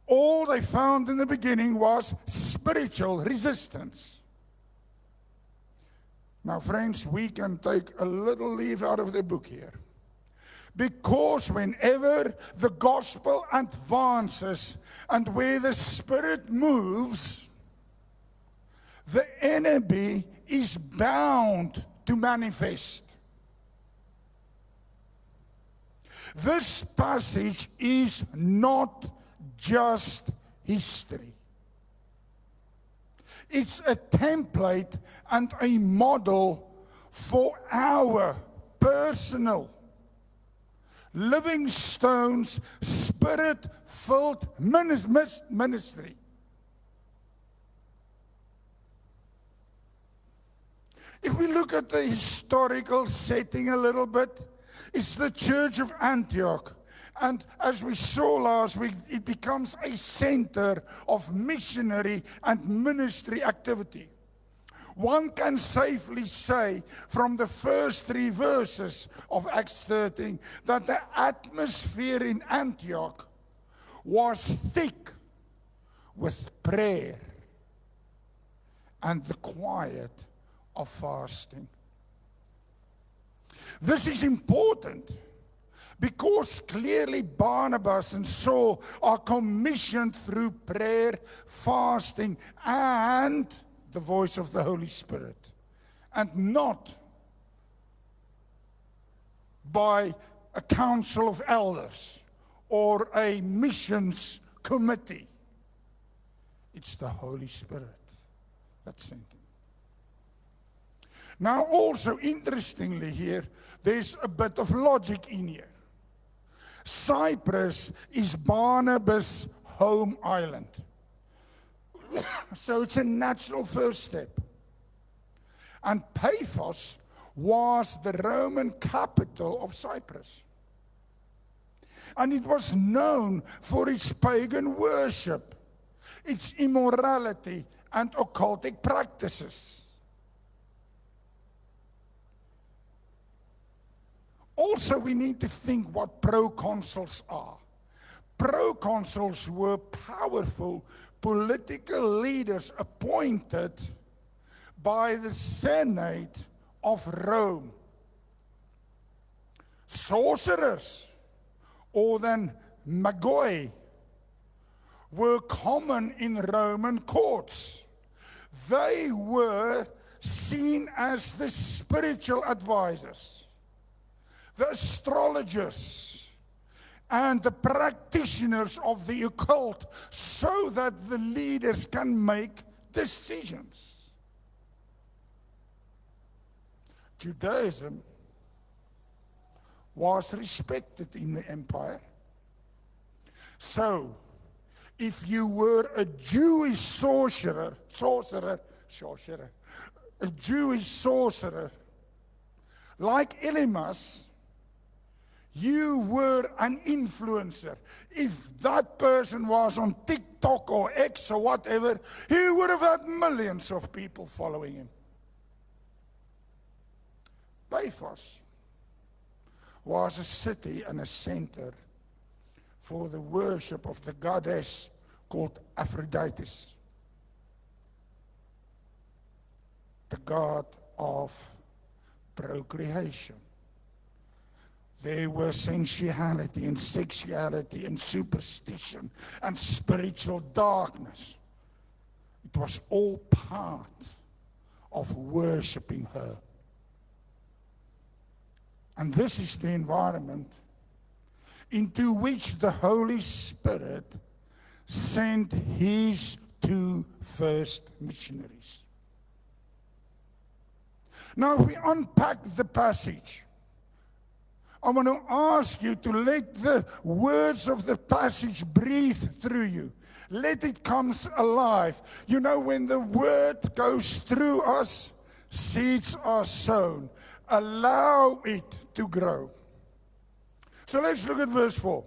All they found in the beginning was spiritual resistance. Now, friends, we can take a little leaf out of the book here. Because whenever the gospel advances and where the Spirit moves, the enemy is bound to manifest. This passage is not just history. It's a template and a model for our personal Living Stones Spirit-filled ministry. If we look at the historical setting a little bit, it's the Church of Antioch. And as we saw last week, it becomes a center of missionary and ministry activity. One can safely say from the first 3 verses of Acts 13 that the atmosphere in Antioch was thick with prayer and the quiet of fasting. This is important because clearly Barnabas and Saul are commissioned through prayer, fasting, and the voice of the Holy Spirit, and not by a council of elders or a missions committee. It's the Holy Spirit that sent him. Now, also interestingly here, there's a bit of logic in here. Cyprus is Barnabas' home island. So it's a natural first step. And Paphos was the Roman capital of Cyprus. And it was known for its pagan worship, its immorality, and occultic practices. Also, we need to think what proconsuls are. Proconsuls were powerful political leaders appointed by the Senate of Rome. Sorcerers, or then magoi were common in Roman courts. They were seen as the spiritual advisors, the astrologers, and the practitioners of the occult, so that the leaders can make decisions. Judaism was respected in the empire. So, if you were a Jewish sorcerer, a Jewish sorcerer, like Elymas, you were an influencer. If that person was on TikTok or X or whatever, he would have had millions of people following him. Paphos was a city and a center for the worship of the goddess called Aphrodite, the god of procreation. There were sensuality and sexuality and superstition and spiritual darkness. It was all part of worshiping her. And this is the environment into which the Holy Spirit sent his 2 first missionaries. Now, if we unpack the passage, I want to ask you to let the words of the passage breathe through you. Let it come alive. You know, when the word goes through us, seeds are sown. Allow it to grow. So let's look at verse 4.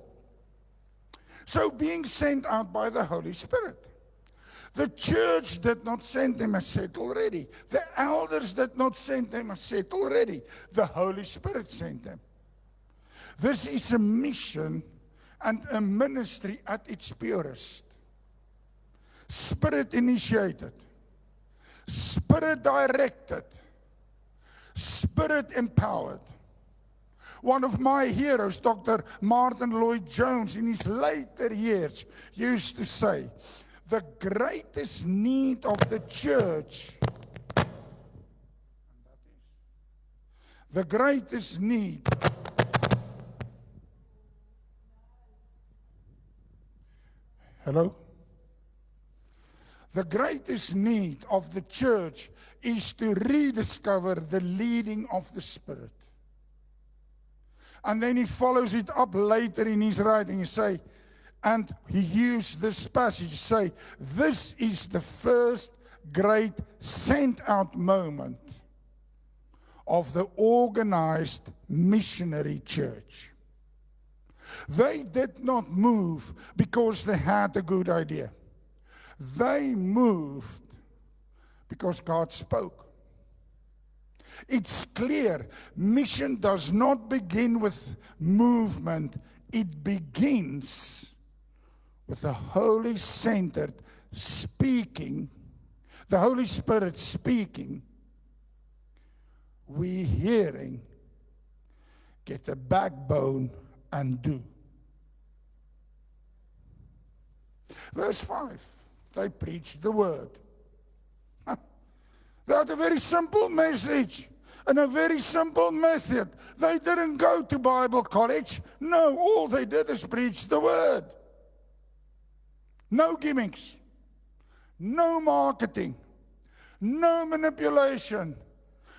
So being sent out by the Holy Spirit. The church did not send them, as said already. The elders did not send them, as said already. The Holy Spirit sent them. This is a mission and a ministry at its purest. Spirit initiated. Spirit directed. Spirit empowered. One of my heroes, Dr. Martin Lloyd-Jones, in his later years, used to say, the greatest need of the church, the greatest need Hello? The greatest need of the church is to rediscover the leading of the Spirit. And then he follows it up later in his writing. He say, and he used this passage, say, this is the first great sent out moment of the organized missionary church. They did not move because they had a good idea. They moved because God spoke. It's clear, mission does not begin with movement. It begins with the Holy Centered speaking, the Holy Spirit speaking. We hearing, get a backbone and do. Verse 5, they preached the word. They had a very simple message and a very simple method. They didn't go to Bible college. No, all they did is preach the word. No gimmicks, no marketing, no manipulation,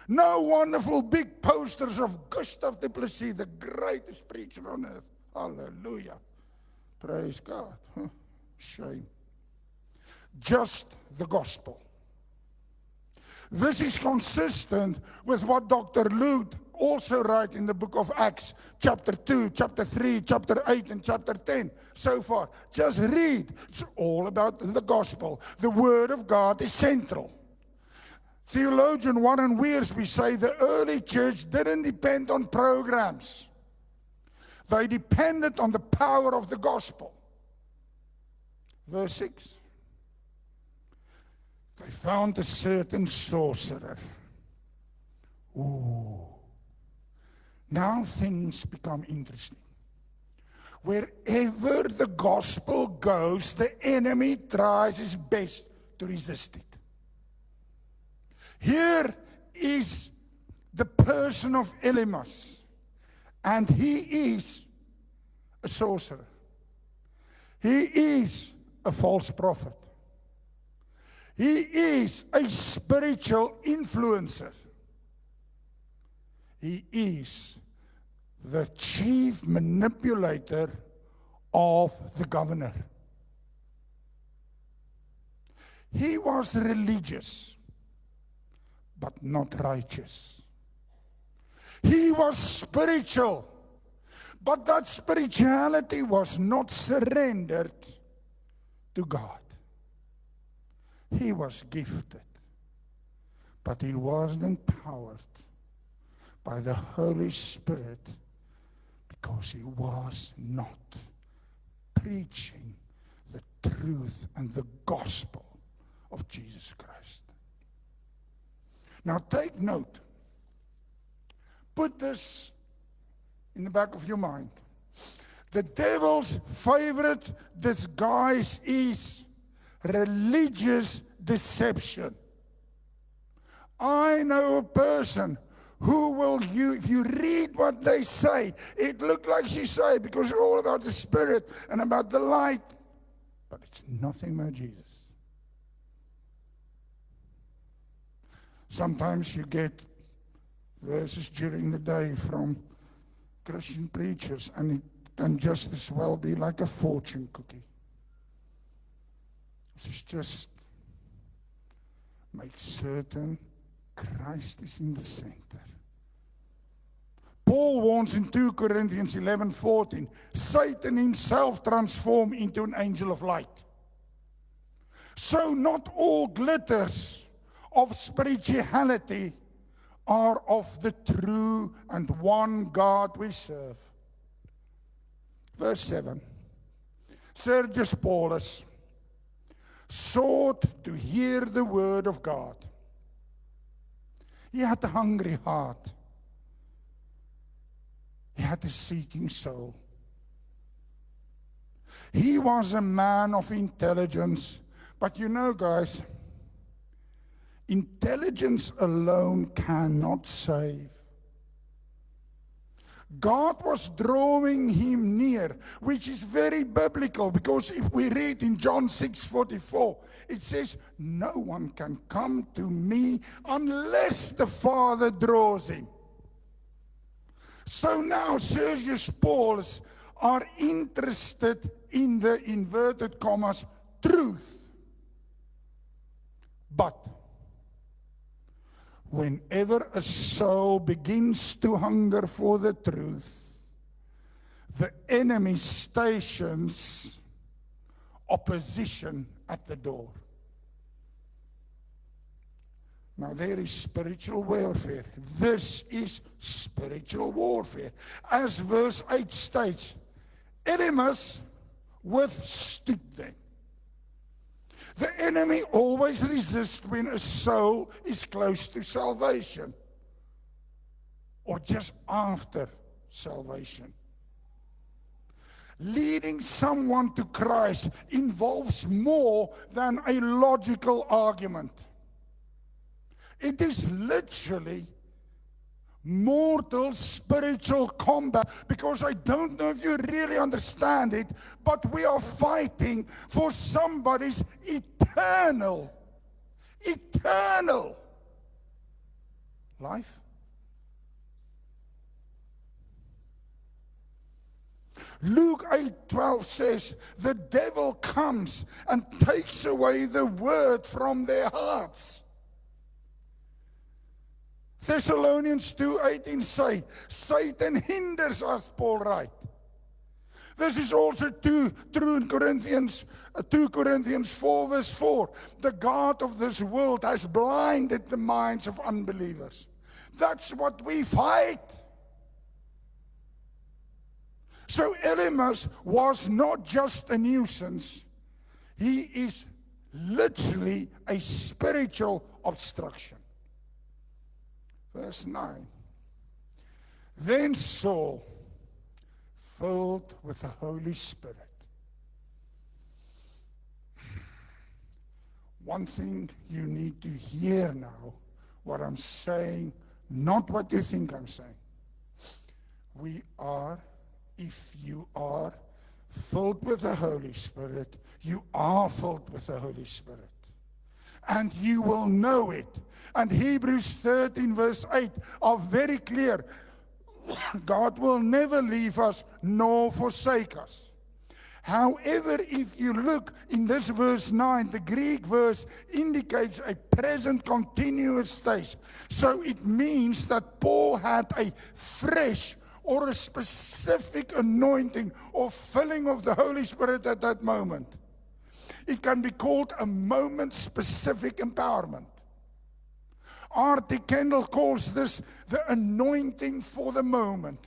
no wonderful big posters of Gustav du Plessis, the greatest preacher on earth. Hallelujah. Praise God. Shame. Just the gospel. This is consistent with what Dr. Luke also writes in the book of Acts, chapter 2, chapter 3, chapter 8, and chapter 10. So far, just read. It's all about the gospel. The word of God is central. Theologian Warren Wiersbe say the early church didn't depend on programs. They depended on the power of the gospel. Verse 6. They found a certain sorcerer. Ooh. Now things become interesting. Wherever the gospel goes, the enemy tries his best to resist it. Here is the person of Elymas, and he is a sorcerer. He is a false prophet. He is a spiritual influencer. He is the chief manipulator of the governor. He was religious, but not righteous. He was spiritual, but that spirituality was not surrendered to God. He was gifted, but he wasn't empowered by the Holy Spirit because he was not preaching the truth and the gospel of Jesus Christ. Now take note. Put this in the back of your mind. The devil's favorite disguise is religious deception. I know a person who will, if you read what they say, it looked like she said, because it's all about the Spirit and about the light, but it's nothing about Jesus. Sometimes you get verses during the day from Christian preachers, and it can just as well be like a fortune cookie. It's just make certain Christ is in the center. Paul warns in 2 Corinthians 11:14, Satan himself transformed into an angel of light. So not all glitters of spirituality are of the true and one God we serve. Verse 7. Sergius Paulus sought to hear the word of God. He had a hungry heart. He had a seeking soul. He was a man of intelligence. But you know, guys, intelligence alone cannot save. God was drawing him near, which is very biblical, because if we read in John 6:44, it says, no one can come to me unless the Father draws him. So now Sergius Paulus are interested in the inverted commas truth. But whenever a soul begins to hunger for the truth, the enemy stations opposition at the door. Now there is spiritual warfare. This is spiritual warfare. As verse 8 states, Elymas withstood them. The enemy always resists when a soul is close to salvation or just after salvation. Leading someone to Christ involves more than a logical argument. It is literally mortal spiritual combat, because I don't know if you really understand it, but we are fighting for somebody's eternal life. Luke 8:12 says, the devil comes and takes away the word from their hearts. Thessalonians 2:18 say, Satan hinders us, Paul writes. This is also true in Corinthians, 2 Corinthians 4 verse 4. The God of this world has blinded the minds of unbelievers. That's what we fight. So Elymas was not just a nuisance. He is literally a spiritual obstruction. Verse 9. Then Saul filled with the Holy Spirit. One thing you need to hear now, what I'm saying, not what you think I'm saying. We are, if you are filled with the Holy Spirit, you are filled with the Holy Spirit. And you will know it. And Hebrews 13 verse 8 are very clear. God will never leave us nor forsake us. However, if you look in this verse 9, the Greek verse indicates a present continuous state. So it means that Paul had a fresh or a specific anointing or filling of the Holy Spirit at that moment. It can be called a moment-specific empowerment. R.T. Kendall calls this the anointing for the moment.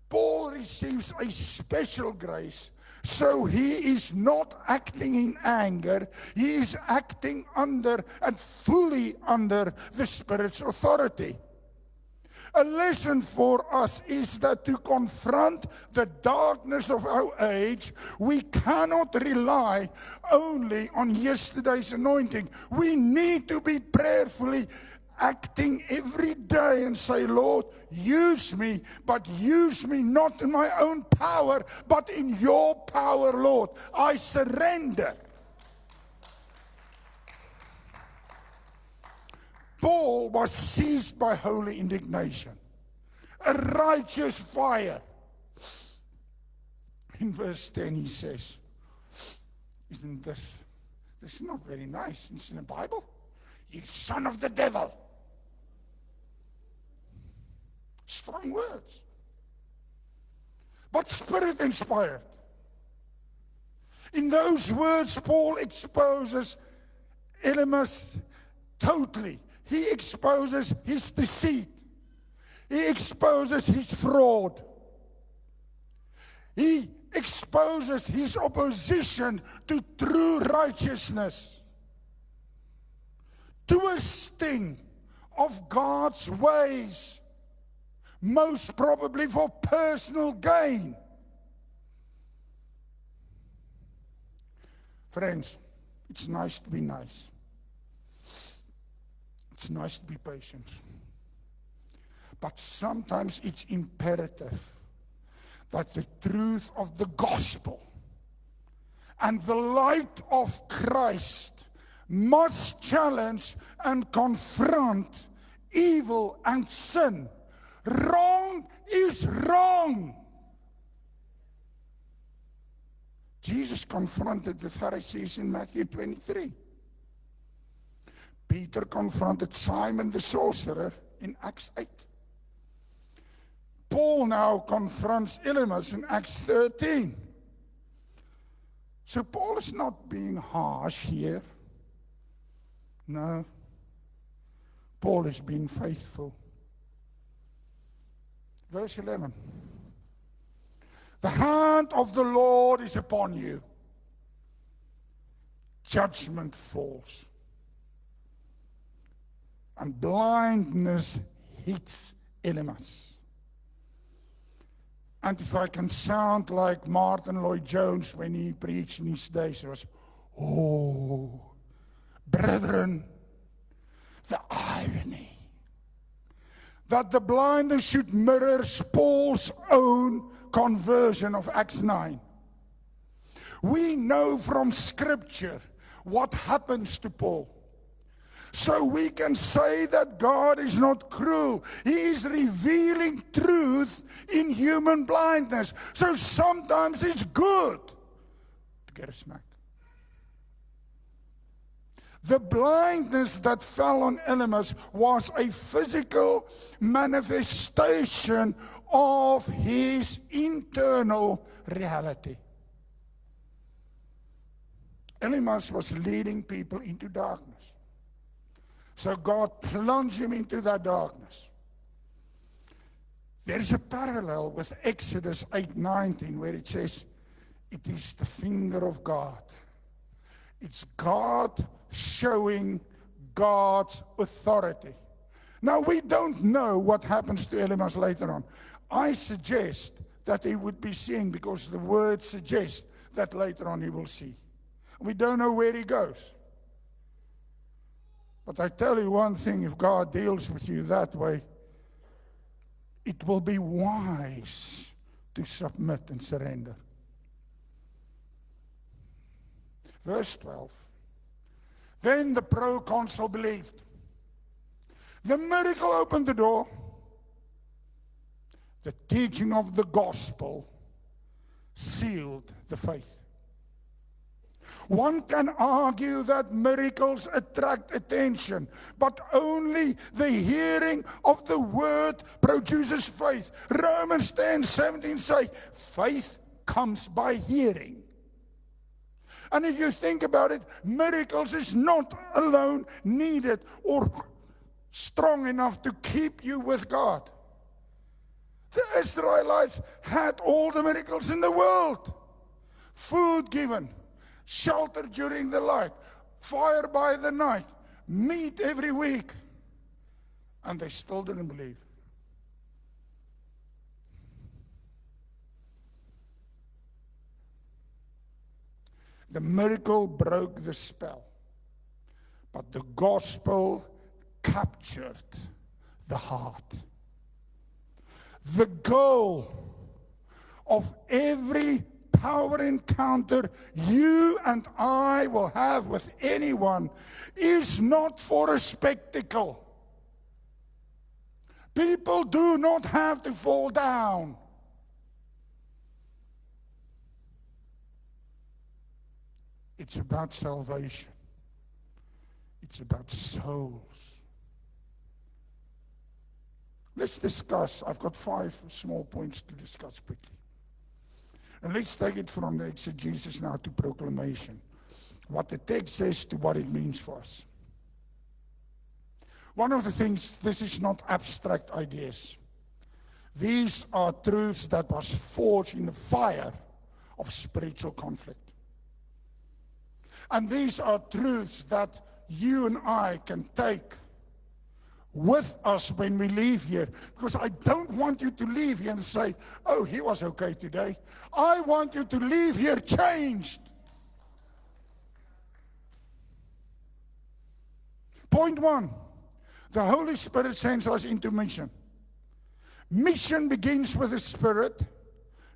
Paul receives a special grace, so he is not acting in anger. He is acting under and fully under the Spirit's authority. A lesson for us is that to confront the darkness of our age, we cannot rely only on yesterday's anointing. We need to be prayerfully acting every day and say, Lord, use me, but use me not in my own power, but in your power, Lord. I surrender. Paul was seized by holy indignation, a righteous fire. In verse 10 he says, isn't this is not very nice. It's in the Bible. You son of the devil. Strong words. But Spirit inspired. In those words, Paul exposes Elymas totally. He exposes his deceit. He exposes his fraud. He exposes his opposition to true righteousness. Twisting of God's ways, most probably for personal gain. Friends, it's nice to be nice. It's nice to be patient. But sometimes it's imperative that the truth of the gospel and the light of Christ must challenge and confront evil and sin. Wrong is wrong. Jesus confronted the Pharisees in Matthew 23. Peter confronted Simon the sorcerer in Acts 8. Paul now confronts Elymas in Acts 13. So Paul is not being harsh here. No. Paul is being faithful. Verse 11. The hand of the Lord is upon you. Judgment falls. And blindness hits Elymas. And if I can sound like Martin Lloyd-Jones when he preached in his days, it was, oh, brethren, the irony that the blindness should mirror Paul's own conversion of Acts 9. We know from Scripture what happens to Paul. So we can say that God is not cruel. He is revealing truth in human blindness. So sometimes it's good to get a smack. The blindness that fell on Elymas was a physical manifestation of his internal reality. Elymas was leading people into darkness. So God plunged him into that darkness. There is a parallel with Exodus 8:19 where it says, it is the finger of God. It's God showing God's authority. Now we don't know what happens to Elymas later on. I suggest that he would be seeing, because the word suggests that later on he will see. We don't know where he goes. But I tell you one thing, if God deals with you that way, it will be wise to submit and surrender. Verse 12. Then the proconsul believed. The miracle opened the door. The teaching of the gospel sealed the faith. One can argue that miracles attract attention, but only the hearing of the word produces faith. Romans 10:17 say, faith comes by hearing. And if you think about it, miracles is not alone needed or strong enough to keep you with God. The Israelites had all the miracles in the world. Food given, shelter during the night, fire by the night, meat every week. And they still didn't believe. The miracle broke the spell, but the gospel captured the heart. The goal of every power encounter you and I will have with anyone is not for a spectacle. People do not have to fall down. It's about salvation. It's about souls. Let's discuss. I've got 5 small points to discuss quickly. And let's take it from the exegesis now to proclamation. What the text says to what it means for us. One of the things, this is not abstract ideas. These are truths that was forged in the fire of spiritual conflict. And these are truths that you and I can take with us when we leave here. Because I don't want you to leave here and say, oh, he was okay today. I want you to leave here changed. Point 1. The Holy Spirit sends us into mission. Mission begins with the Spirit,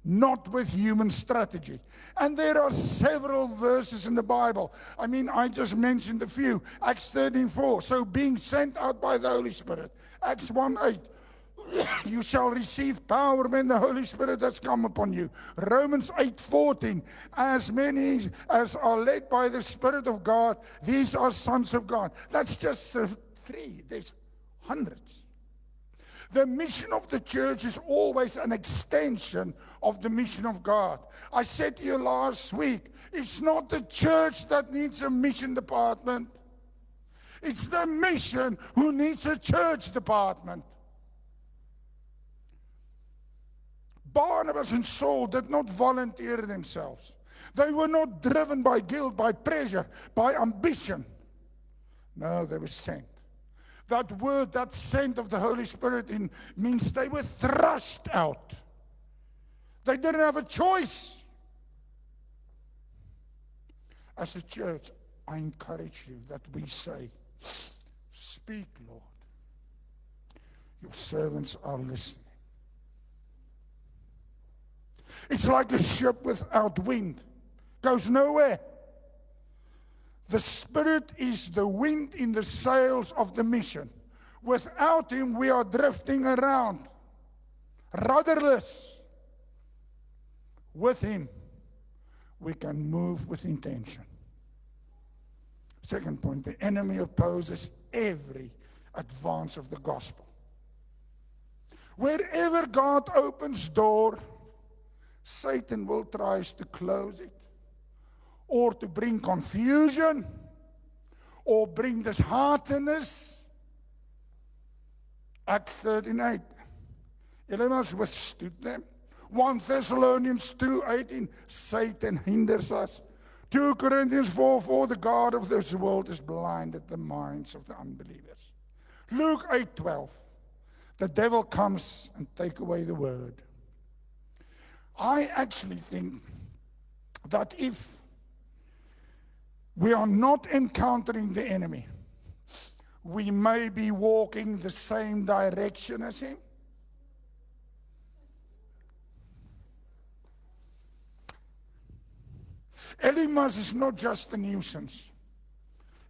not with human strategy. And there are several verses in the Bible. I mean, I just mentioned a few. Acts 13:4. So being sent out by the Holy Spirit. Acts 1:8. You shall receive power when the Holy Spirit has come upon you. Romans 8:14. As many as are led by the Spirit of God, these are sons of God. That's just 3. There's hundreds. The mission of the church is always an extension of the mission of God. I said to you last week, it's not the church that needs a mission department. It's the mission who needs a church department. Barnabas and Saul did not volunteer themselves. They were not driven by guilt, by pressure, by ambition. No, they were sent. That word, that scent of the Holy Spirit means they were thrust out. They didn't have a choice. As a church, I encourage you that we say, speak, Lord. Your servants are listening. It's like a ship without wind. Goes nowhere. The Spirit is the wind in the sails of the mission. Without Him, we are drifting around, rudderless. With Him, we can move with intention. Second point, the enemy opposes every advance of the gospel. Wherever God opens door, Satan will try to close it, or to bring confusion, or bring disheartedness. Acts 13:8. Elymas withstood them. 1 Thessalonians 2:18. Satan hinders us. 2 Corinthians 4:4. The God of this world has blinded the minds of the unbelievers. Luke 8:12. The devil comes and take away the word. I actually think that if we are not encountering the enemy, we may be walking the same direction as him. Elimas is not just a nuisance.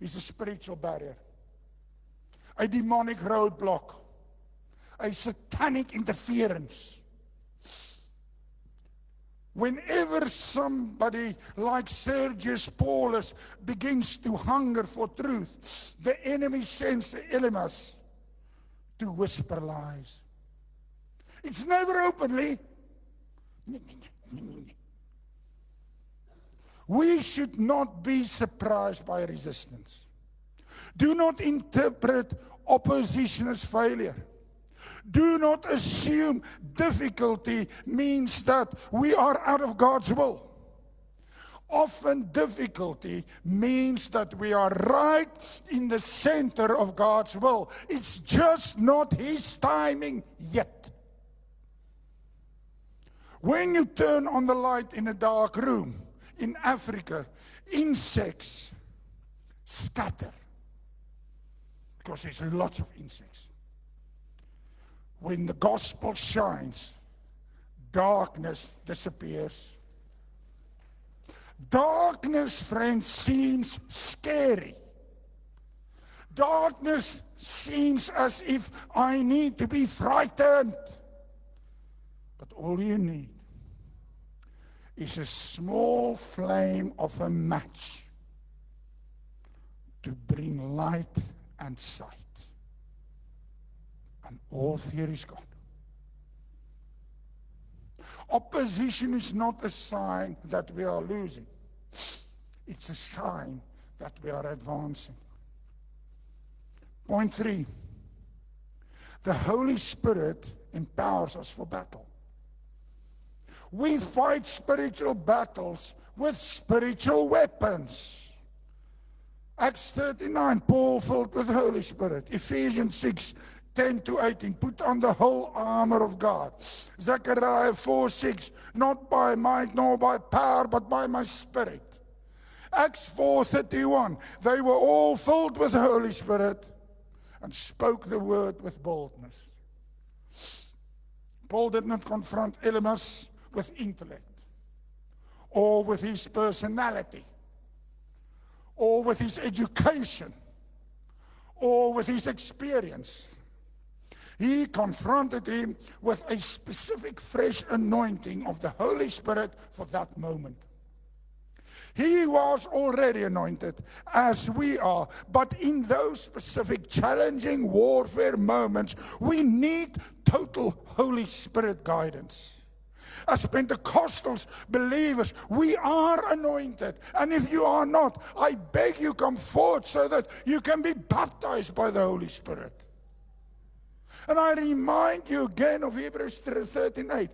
He's a spiritual barrier, a demonic roadblock, a satanic interference. Whenever somebody like Sergius Paulus begins to hunger for truth, the enemy sends Elimas to whisper lies. It's never openly. We should not be surprised by resistance. Do not interpret opposition as failure. Do not assume difficulty means that we are out of God's will. Often difficulty means that we are right in the center of God's will. It's just not His timing yet. When you turn on the light in a dark room, in Africa, insects scatter because there's lots of insects. When the gospel shines, darkness disappears. Darkness, friends, seems scary. Darkness seems as if I need to be frightened. But all you need is a small flame of a match to bring light and sight. And all fear is gone. Opposition is not a sign that we are losing. It's a sign that we are advancing. Point 3. The Holy Spirit empowers us for battle. We fight spiritual battles with spiritual weapons. Acts 39, Paul filled with the Holy Spirit. Ephesians 6, 10 to 18, put on the whole armor of God. Zechariah 4, 6, not by might nor by power, but by my Spirit. Acts 4, 31, they were all filled with the Holy Spirit and spoke the word with boldness. Paul did not confront Elimas with intellect, or with his personality, or with his education, or with his experience. He confronted him with a specific fresh anointing of the Holy Spirit for that moment. He was already anointed, as we are, but in those specific challenging warfare moments, we need total Holy Spirit guidance. As Pentecostals believers, we are anointed. And if you are not, I beg you come forward so that you can be baptized by the Holy Spirit. And I remind you again of Hebrews 13:8.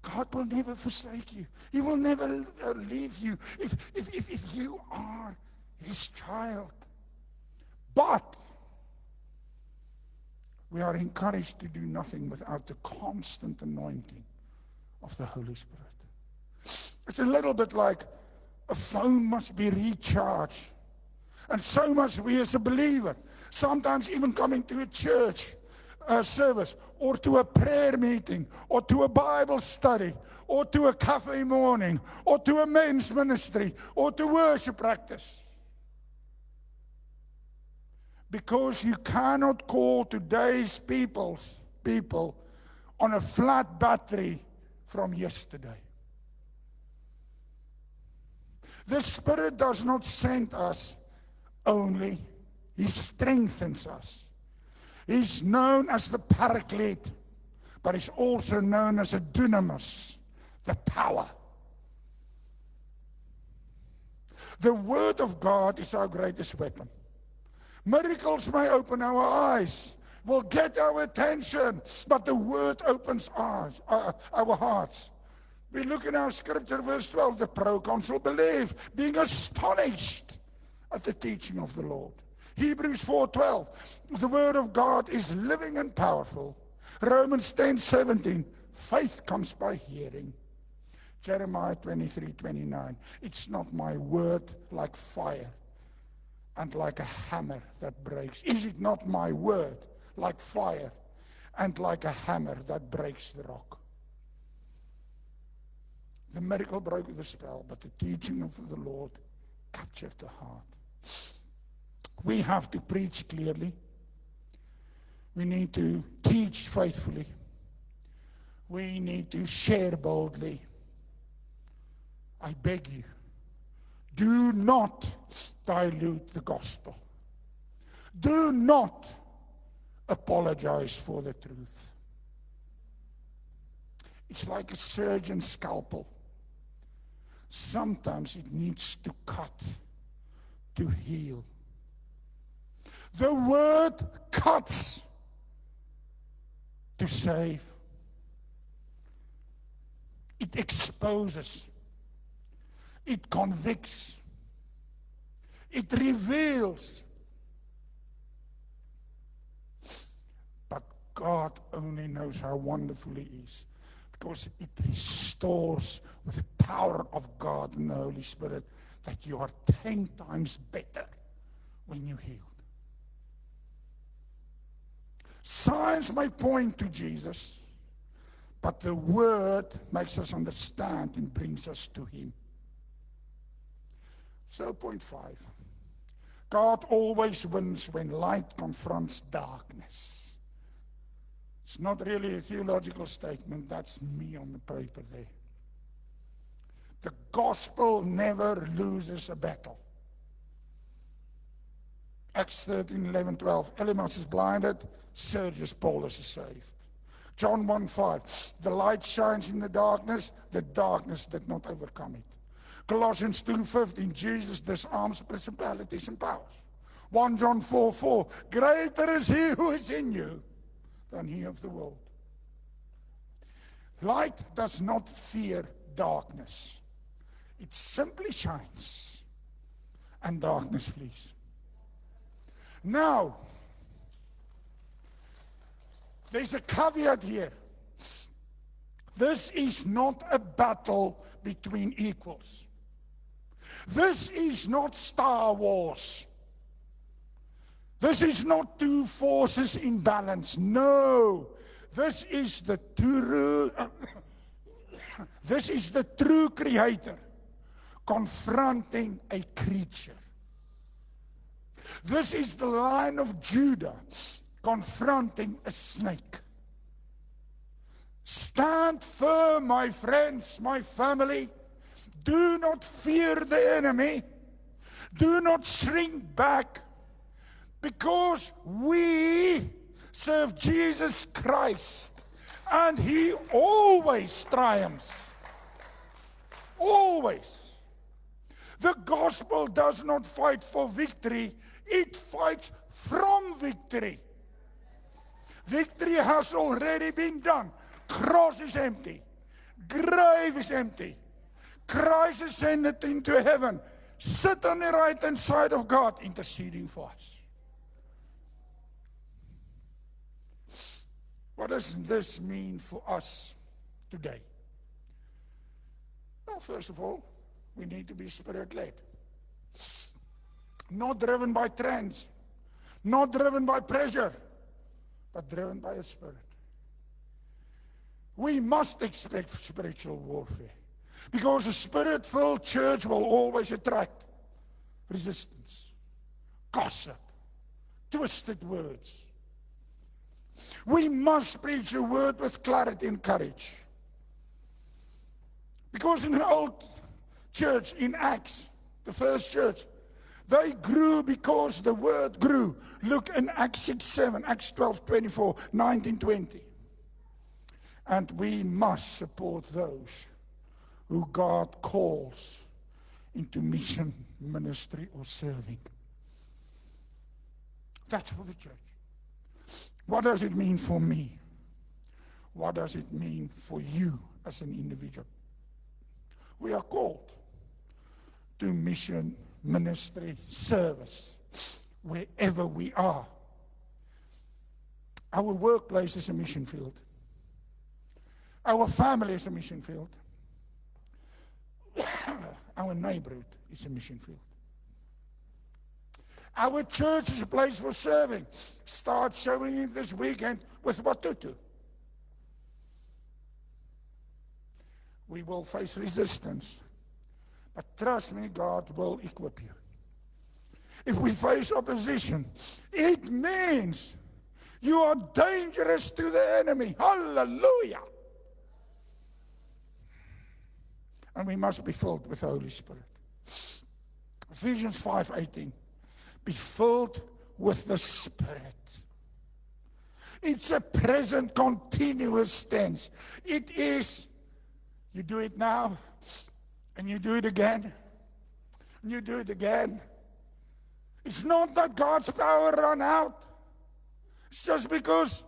God will never forsake you. He will never leave you if you are His child. But we are encouraged to do nothing without the constant anointing of the Holy Spirit. It's a little bit like a phone must be recharged. And so must we as a believer. Sometimes even coming to a church service, or to a prayer meeting, or to a Bible study, or to a cafe morning, or to a men's ministry, or to worship practice. Because you cannot call today's people on a flat battery from yesterday. The Spirit does not send us only, He strengthens us. He's known as the Paraclete, but He's also known as a dunamis, the power. The Word of God is our greatest weapon. Miracles may open our eyes, will get our attention, but the Word opens our hearts. We look in our scripture, verse 12, the proconsul believed, being astonished at the teaching of the Lord. Hebrews 4:12, the Word of God is living and powerful. Romans 10:17, Faith comes by hearing. Jeremiah 23:29. It's not my word like fire and like a hammer that breaks. Is it not my word like fire and like a hammer that breaks the rock? The miracle broke the spell, but the teaching of the Lord captured the heart. We have to preach clearly. We need to teach faithfully. We need to share boldly. I beg you, do not dilute the gospel. Do not apologize for the truth. It's like a surgeon's scalpel. Sometimes it needs to cut to heal. The word cuts to save. It exposes. It convicts. It reveals. But God only knows how wonderful He is, because it restores with the power of God and the Holy Spirit that you are 10 times better when you're healed. Signs may point to Jesus, but the Word makes us understand and brings us to Him. So, point 5. God always wins when light confronts darkness. It's not really a theological statement. That's me on the paper there. The gospel never loses a battle. Acts 13, 11, 12. Elymas is blinded. Sergius Paulus is saved. John 1:5. The light shines in the darkness did not overcome it. Colossians 2:15. Jesus disarms principalities and powers. 1 John 4:4. Greater is He who is in you than he of the world. Light does not fear darkness. It simply shines, and darkness flees. Now, there's a caveat here. This is not a battle between equals. This is not Star Wars. This is not two forces in balance. No, this is the true creator confronting a creature. This is the Lion of Judah confronting a snake. Stand firm, my friends, my family. Do not fear the enemy. Do not shrink back, because we serve Jesus Christ, and He always triumphs. Always. The gospel does not fight for victory, it fights from victory. Victory has already been done. Cross is empty. Grave is empty. Christ ascended into heaven. Sit on the right hand side of God, interceding for us. What does this mean for us today? Well, first of all, we need to be Spirit-led. Not driven by trends. Not driven by pressure, but driven by the Spirit. We must expect spiritual warfare, because a Spirit-filled church will always attract resistance, gossip, twisted words. We must preach the word with clarity and courage. Because in the old church, in Acts, the first church, they grew because the word grew. Look in Acts 6:7, Acts 12:24, 19:20. And we must support those who God calls into mission, ministry, or serving. That's for the church. What does it mean for me? What does it mean for you as an individual? We are called to mission, ministry, service, wherever we are. Our workplace is a mission field. Our family is a mission field. Our neighborhood is a mission field. Our church is a place for serving. Start showing it this weekend with Watutu. We will face resistance, but trust me, God will equip you. If we face opposition, it means you are dangerous to the enemy. Hallelujah! And we must be filled with the Holy Spirit. Ephesians 5:18. Be filled with the Spirit. It's a present continuous tense. It is, you do it now, and you do it again, and you do it again. It's not that God's power run out. It's just because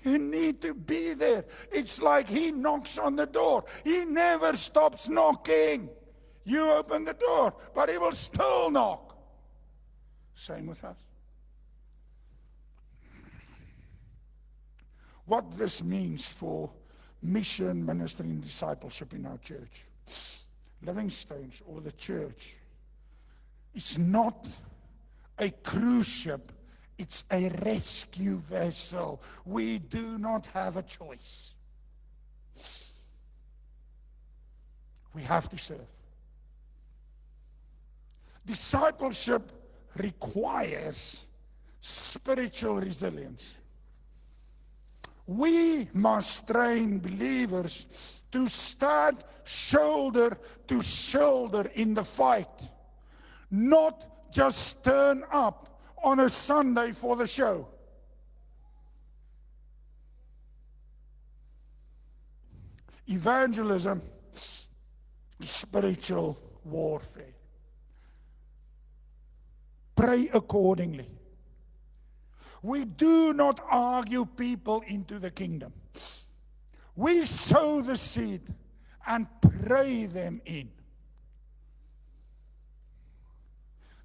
you need to be there. It's like He knocks on the door. He never stops knocking. You open the door, but He will still knock. Same with us. What this means for mission, ministry, and discipleship in our church. Living Stones, or the church, is not a cruise ship. It's a rescue vessel. We do not have a choice. We have to serve. Discipleship requires spiritual resilience. We must train believers to stand shoulder to shoulder in the fight, not just turn up on a Sunday for the show. Evangelism is spiritual warfare. Pray accordingly. We do not argue people into the kingdom. We sow the seed and pray them in.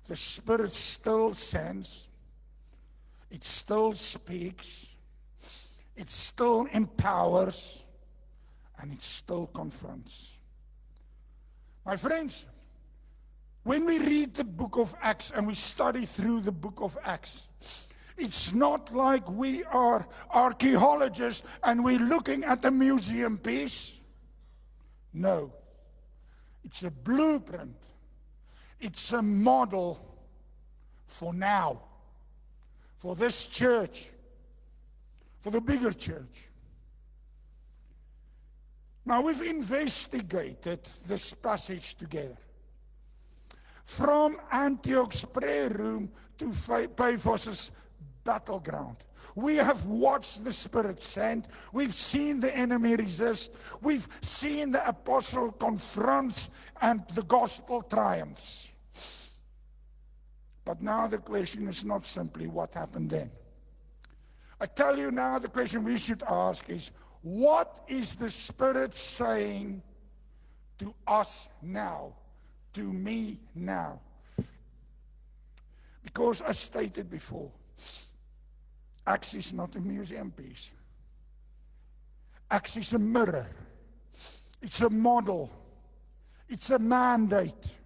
The Spirit still sends. It still speaks. It still empowers. And it still confronts. My friends, when we read the book of Acts and we study through the book of Acts, it's not like we are archaeologists and we're looking at a museum piece. No. It's a blueprint. It's a model for now, for this church, for the bigger church. Now, we've investigated this passage together. From Antioch's prayer room to Paphos' battleground. We have watched the Spirit send. We've seen the enemy resist. We've seen the apostle confronts and the gospel triumphs. But now the question is not simply what happened then. I tell you now, the question we should ask is, what is the Spirit saying to us now, to me now? Because as stated before, Acts is not a museum piece. Acts is a mirror. It's a model. It's a mandate.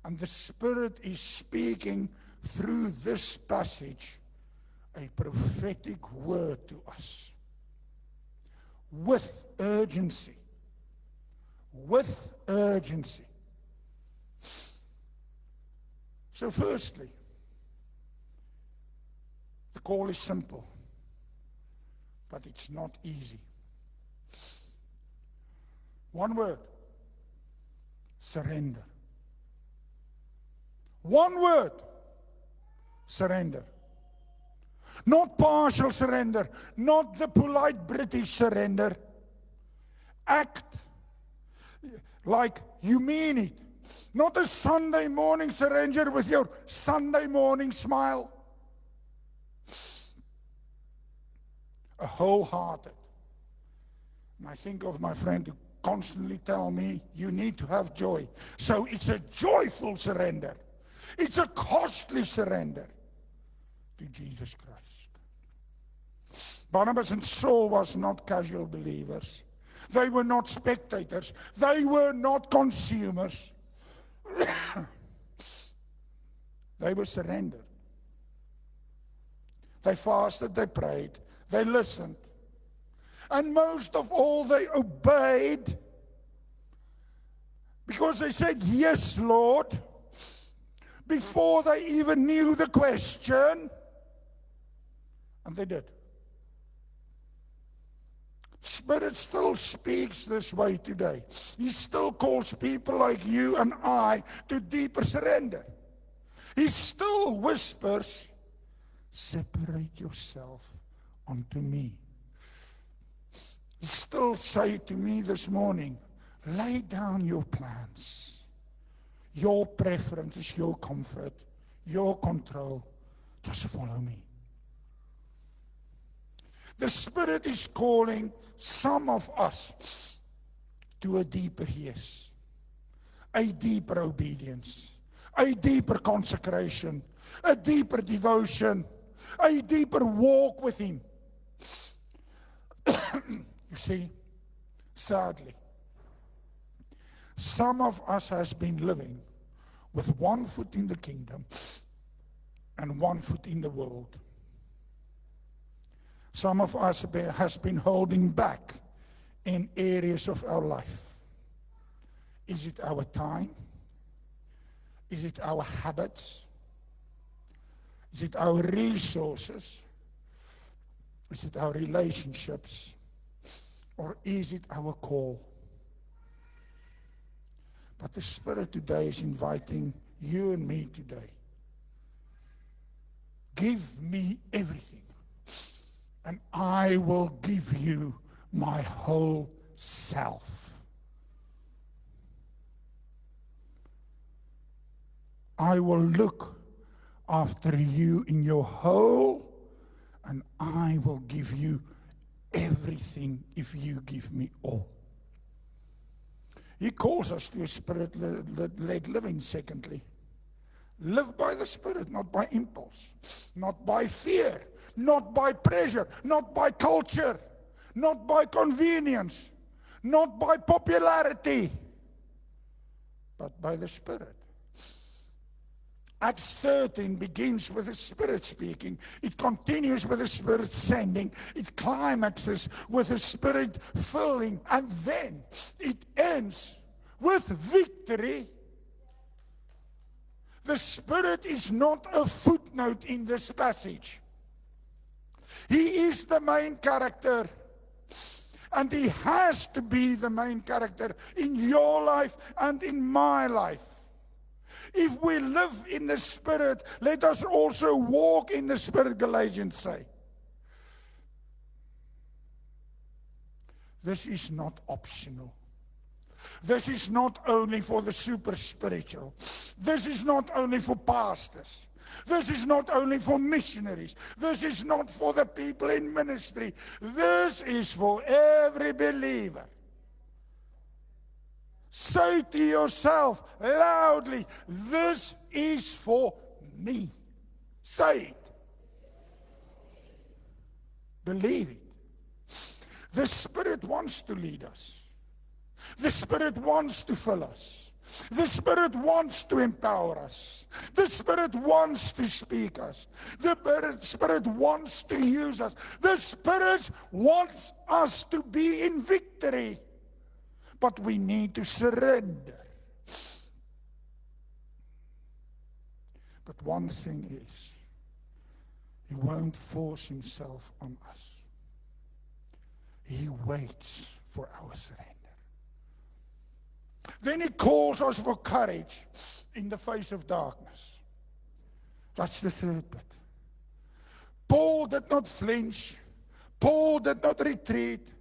And the Spirit is speaking through this passage a prophetic word to us. With urgency. With urgency. So firstly, the call is simple, but it's not easy. One word, surrender. One word, surrender. Not partial surrender, not the polite British surrender. Act like you mean it. Not a Sunday morning surrender with your Sunday morning smile. A wholehearted. And I think of my friend who constantly tell me, you need to have joy. So it's a joyful surrender. It's a costly surrender to Jesus Christ. Barnabas and Saul was not casual believers. They were not spectators. They were not consumers. They were surrendered. They fasted, they prayed, they listened. And most of all, they obeyed because they said, yes, Lord, before they even knew the question. And they did. Spirit still speaks this way today. He still calls people like you and I to deeper surrender. He still whispers, separate yourself unto me. He still say to me this morning, lay down your plans, your preferences, your comfort, your control. Just follow me. The Spirit is calling some of us to a deeper yes, a deeper obedience, a deeper consecration, a deeper devotion, a deeper walk with Him. You see, sadly, some of us has been living with one foot in the kingdom and one foot in the world. Some of us has been holding back in areas of our life. Is it our time? Is it our habits? Is it our resources? Is it our relationships? Or is it our call? But the Spirit today is inviting you and me today. Give me everything, and I will give you my whole self. I will look after you in your whole, and I will give you everything if you give me all. He calls us to a Spirit-led living, secondly. Live by the Spirit, not by impulse, not by fear, not by pressure, not by culture, not by convenience, not by popularity, but by the Spirit. Acts 13 begins with the Spirit speaking. It continues with the Spirit sending. It climaxes with the Spirit filling. And then it ends with victory. The Spirit is not a footnote in this passage. He is the main character. And He has to be the main character in your life and in my life. If we live in the Spirit, let us also walk in the Spirit, Galatians say. This is not optional. This is not only for the super spiritual. This is not only for pastors. This is not only for missionaries. This is not for the people in ministry. This is for every believer. Say to yourself loudly, this is for me. Say it. Believe it. The Spirit wants to lead us. The Spirit wants to fill us. The Spirit wants to empower us. The Spirit wants to speak us. The Spirit wants to use us. The Spirit wants us to be in victory. But we need to surrender. But one thing is, He won't force Himself on us. He waits for our surrender. Then He calls us for courage in the face of darkness. That's the third bit. Paul did not flinch. Paul did not retreat.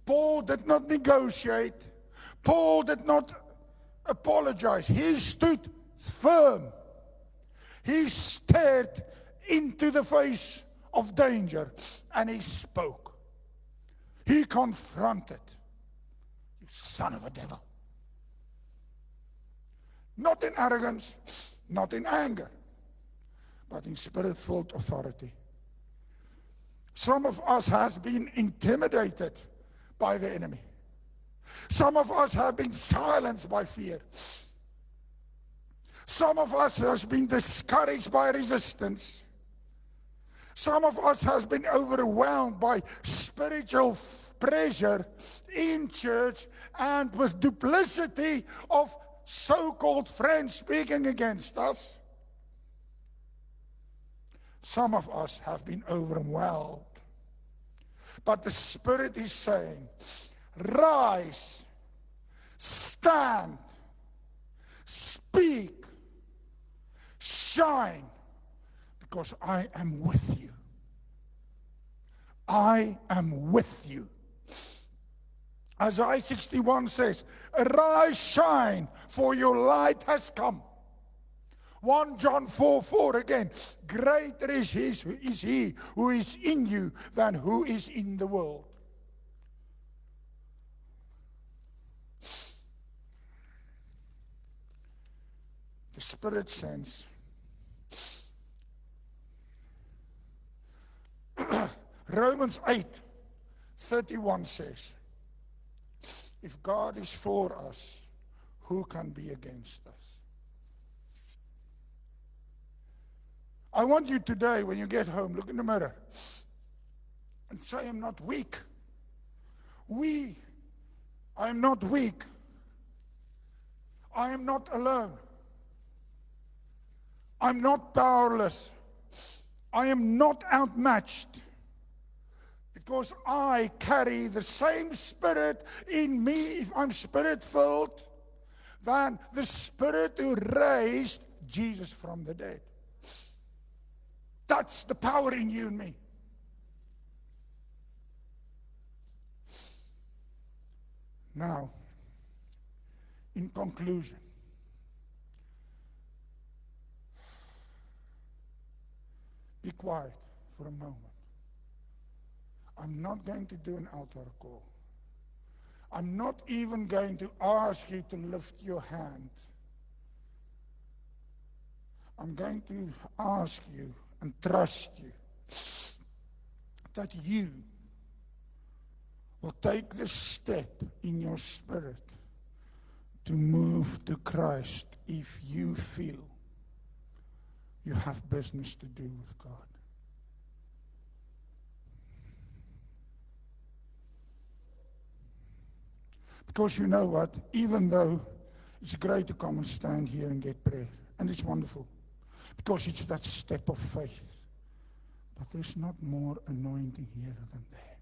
Paul did not negotiate. Paul did not apologize. He stood firm. He stared into the face of danger and he spoke. He confronted. You son of a devil. Not in arrogance, not in anger, but in Spirit-filled authority. Some of us has been intimidated by the enemy. Some of us have been silenced by fear. Some of us has been discouraged by resistance. Some of us has been overwhelmed by spiritual pressure in church and with duplicity of so-called friends speaking against us. Some of us have been overwhelmed. But the Spirit is saying, rise, stand, speak, shine, because I am with you. I am with you. Isaiah 61 says, arise, shine, for your light has come. 1 John 4:4 again, greater is he who is in you than who is in the world. The Spirit says, Romans 8:31 says, if God is for us, who can be against us? I want you today, when you get home, look in the mirror and say, I'm not weak. I am not weak. I am not alone. I'm not powerless. I am not outmatched. Because I carry the same Spirit in me, if I'm Spirit-filled, than the Spirit who raised Jesus from the dead. That's the power in you and me. Now, in conclusion, be quiet for a moment. I'm not going to do an altar call. I'm not even going to ask you to lift your hand. I'm going to ask you and trust you that you will take the step in your spirit to move to Christ if you feel you have business to do with God. Because you know what? Even though it's great to come and stand here and get prayer, and it's wonderful, because it's that step of faith. But there's not more anointing here than there.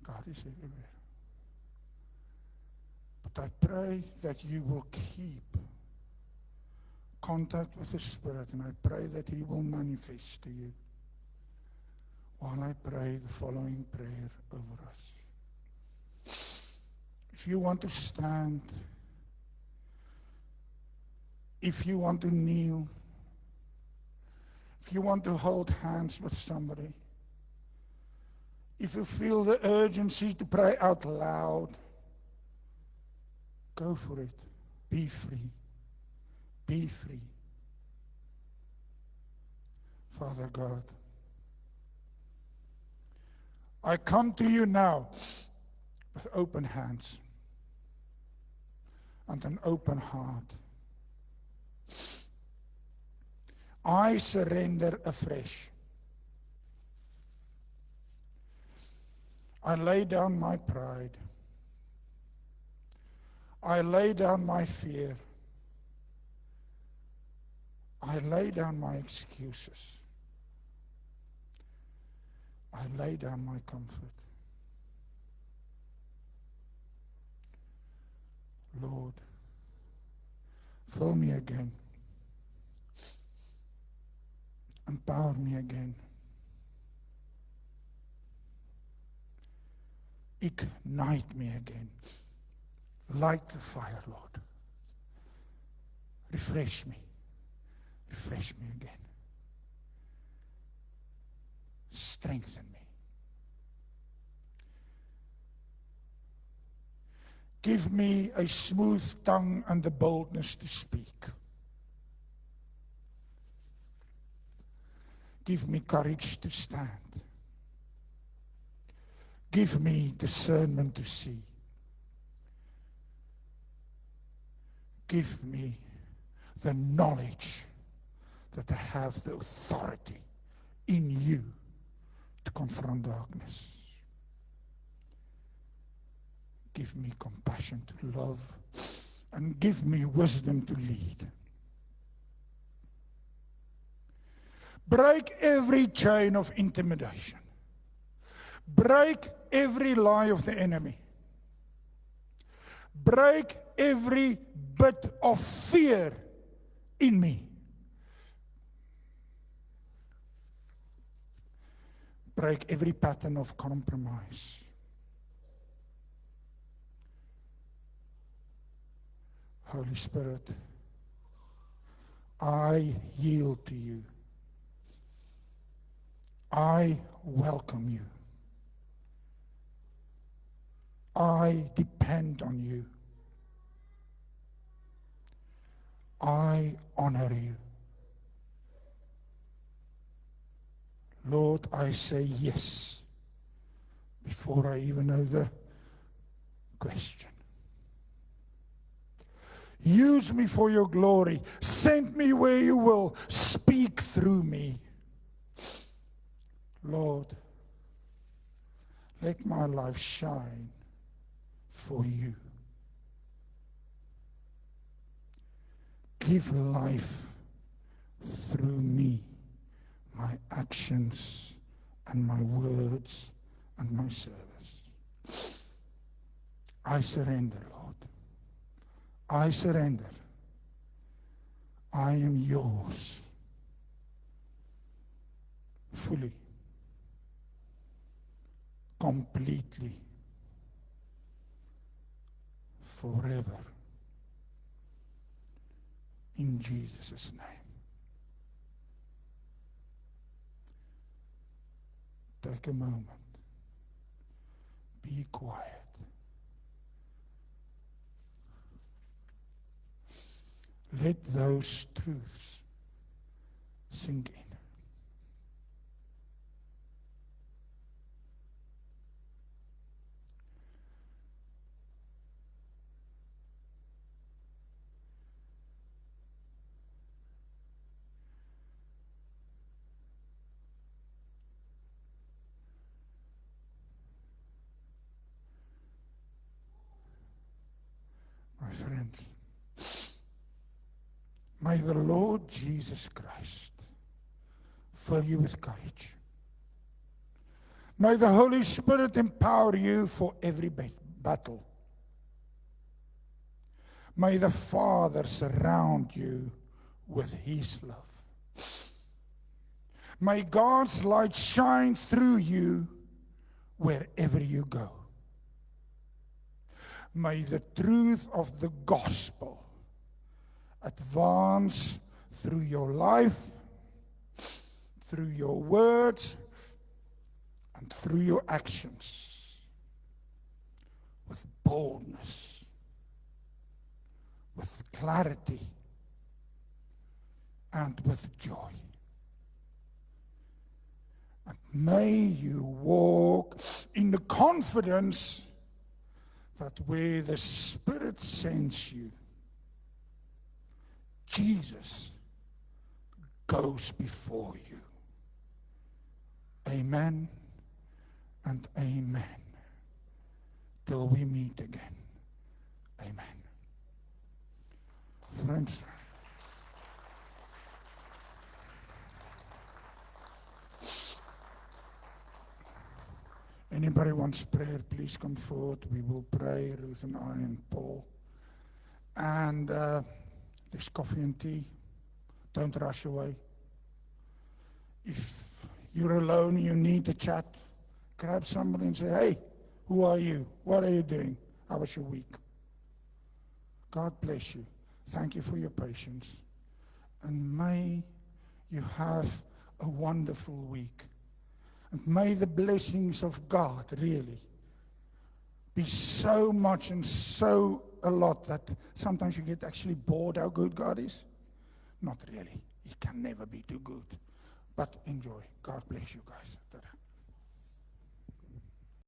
God is everywhere. But I pray that you will keep contact with the Spirit, and I pray that He will manifest to you while I pray the following prayer over us. If you want to stand, if you want to kneel, if you want to hold hands with somebody, if you feel the urgency to pray out loud, go for it. Be free. Be free. Father God, I come to you now with open hands and an open heart. I surrender afresh. I lay down my pride. I lay down my fear. I lay down my excuses. I lay down my comfort. Lord, fill me again. Empower me again. Ignite me again. Light the fire, Lord. Refresh me. Refresh me again. Strengthen me. Give me a smooth tongue and the boldness to speak. Give me courage to stand. Give me discernment to see. Give me the knowledge that I have the authority in you to confront darkness. Give me compassion to love, and give me wisdom to lead. Break every chain of intimidation. Break every lie of the enemy. Break every bit of fear in me. Break every pattern of compromise. Holy Spirit, I yield to you. I welcome you. I depend on you. I honor you. Lord, I say yes before I even know the question. Use me for your glory. Send me where you will. Speak through me. Lord, let my life shine for you. Give life through me, my actions and my words and my service. I surrender, Lord. I surrender. I am yours fully, completely, forever. In Jesus' name. Take a moment. Be quiet. Let those truths sink in. My friends, may the Lord Jesus Christ fill you with courage. May the Holy Spirit empower you for every battle. May the Father surround you with His love. May God's light shine through you wherever you go. May the truth of the gospel advance through your life, through your words, and through your actions with boldness, with clarity, and with joy. And may you walk in the confidence that where the Spirit sends you, Jesus goes before you. Amen and amen. Till we meet again. Amen. Friends, anybody wants prayer, please come forward. We will pray, Ruth and I and Paul. And there's coffee and tea. Don't rush away. If you're alone, you need to chat, grab somebody and say, hey, who are you? What are you doing? How was your week? God bless you. Thank you for your patience. And may you have a wonderful week. And may the blessings of God really be so much and so a lot that sometimes you get actually bored how good God is. Not really. He can never be too good. But enjoy. God bless you guys. Ta-da.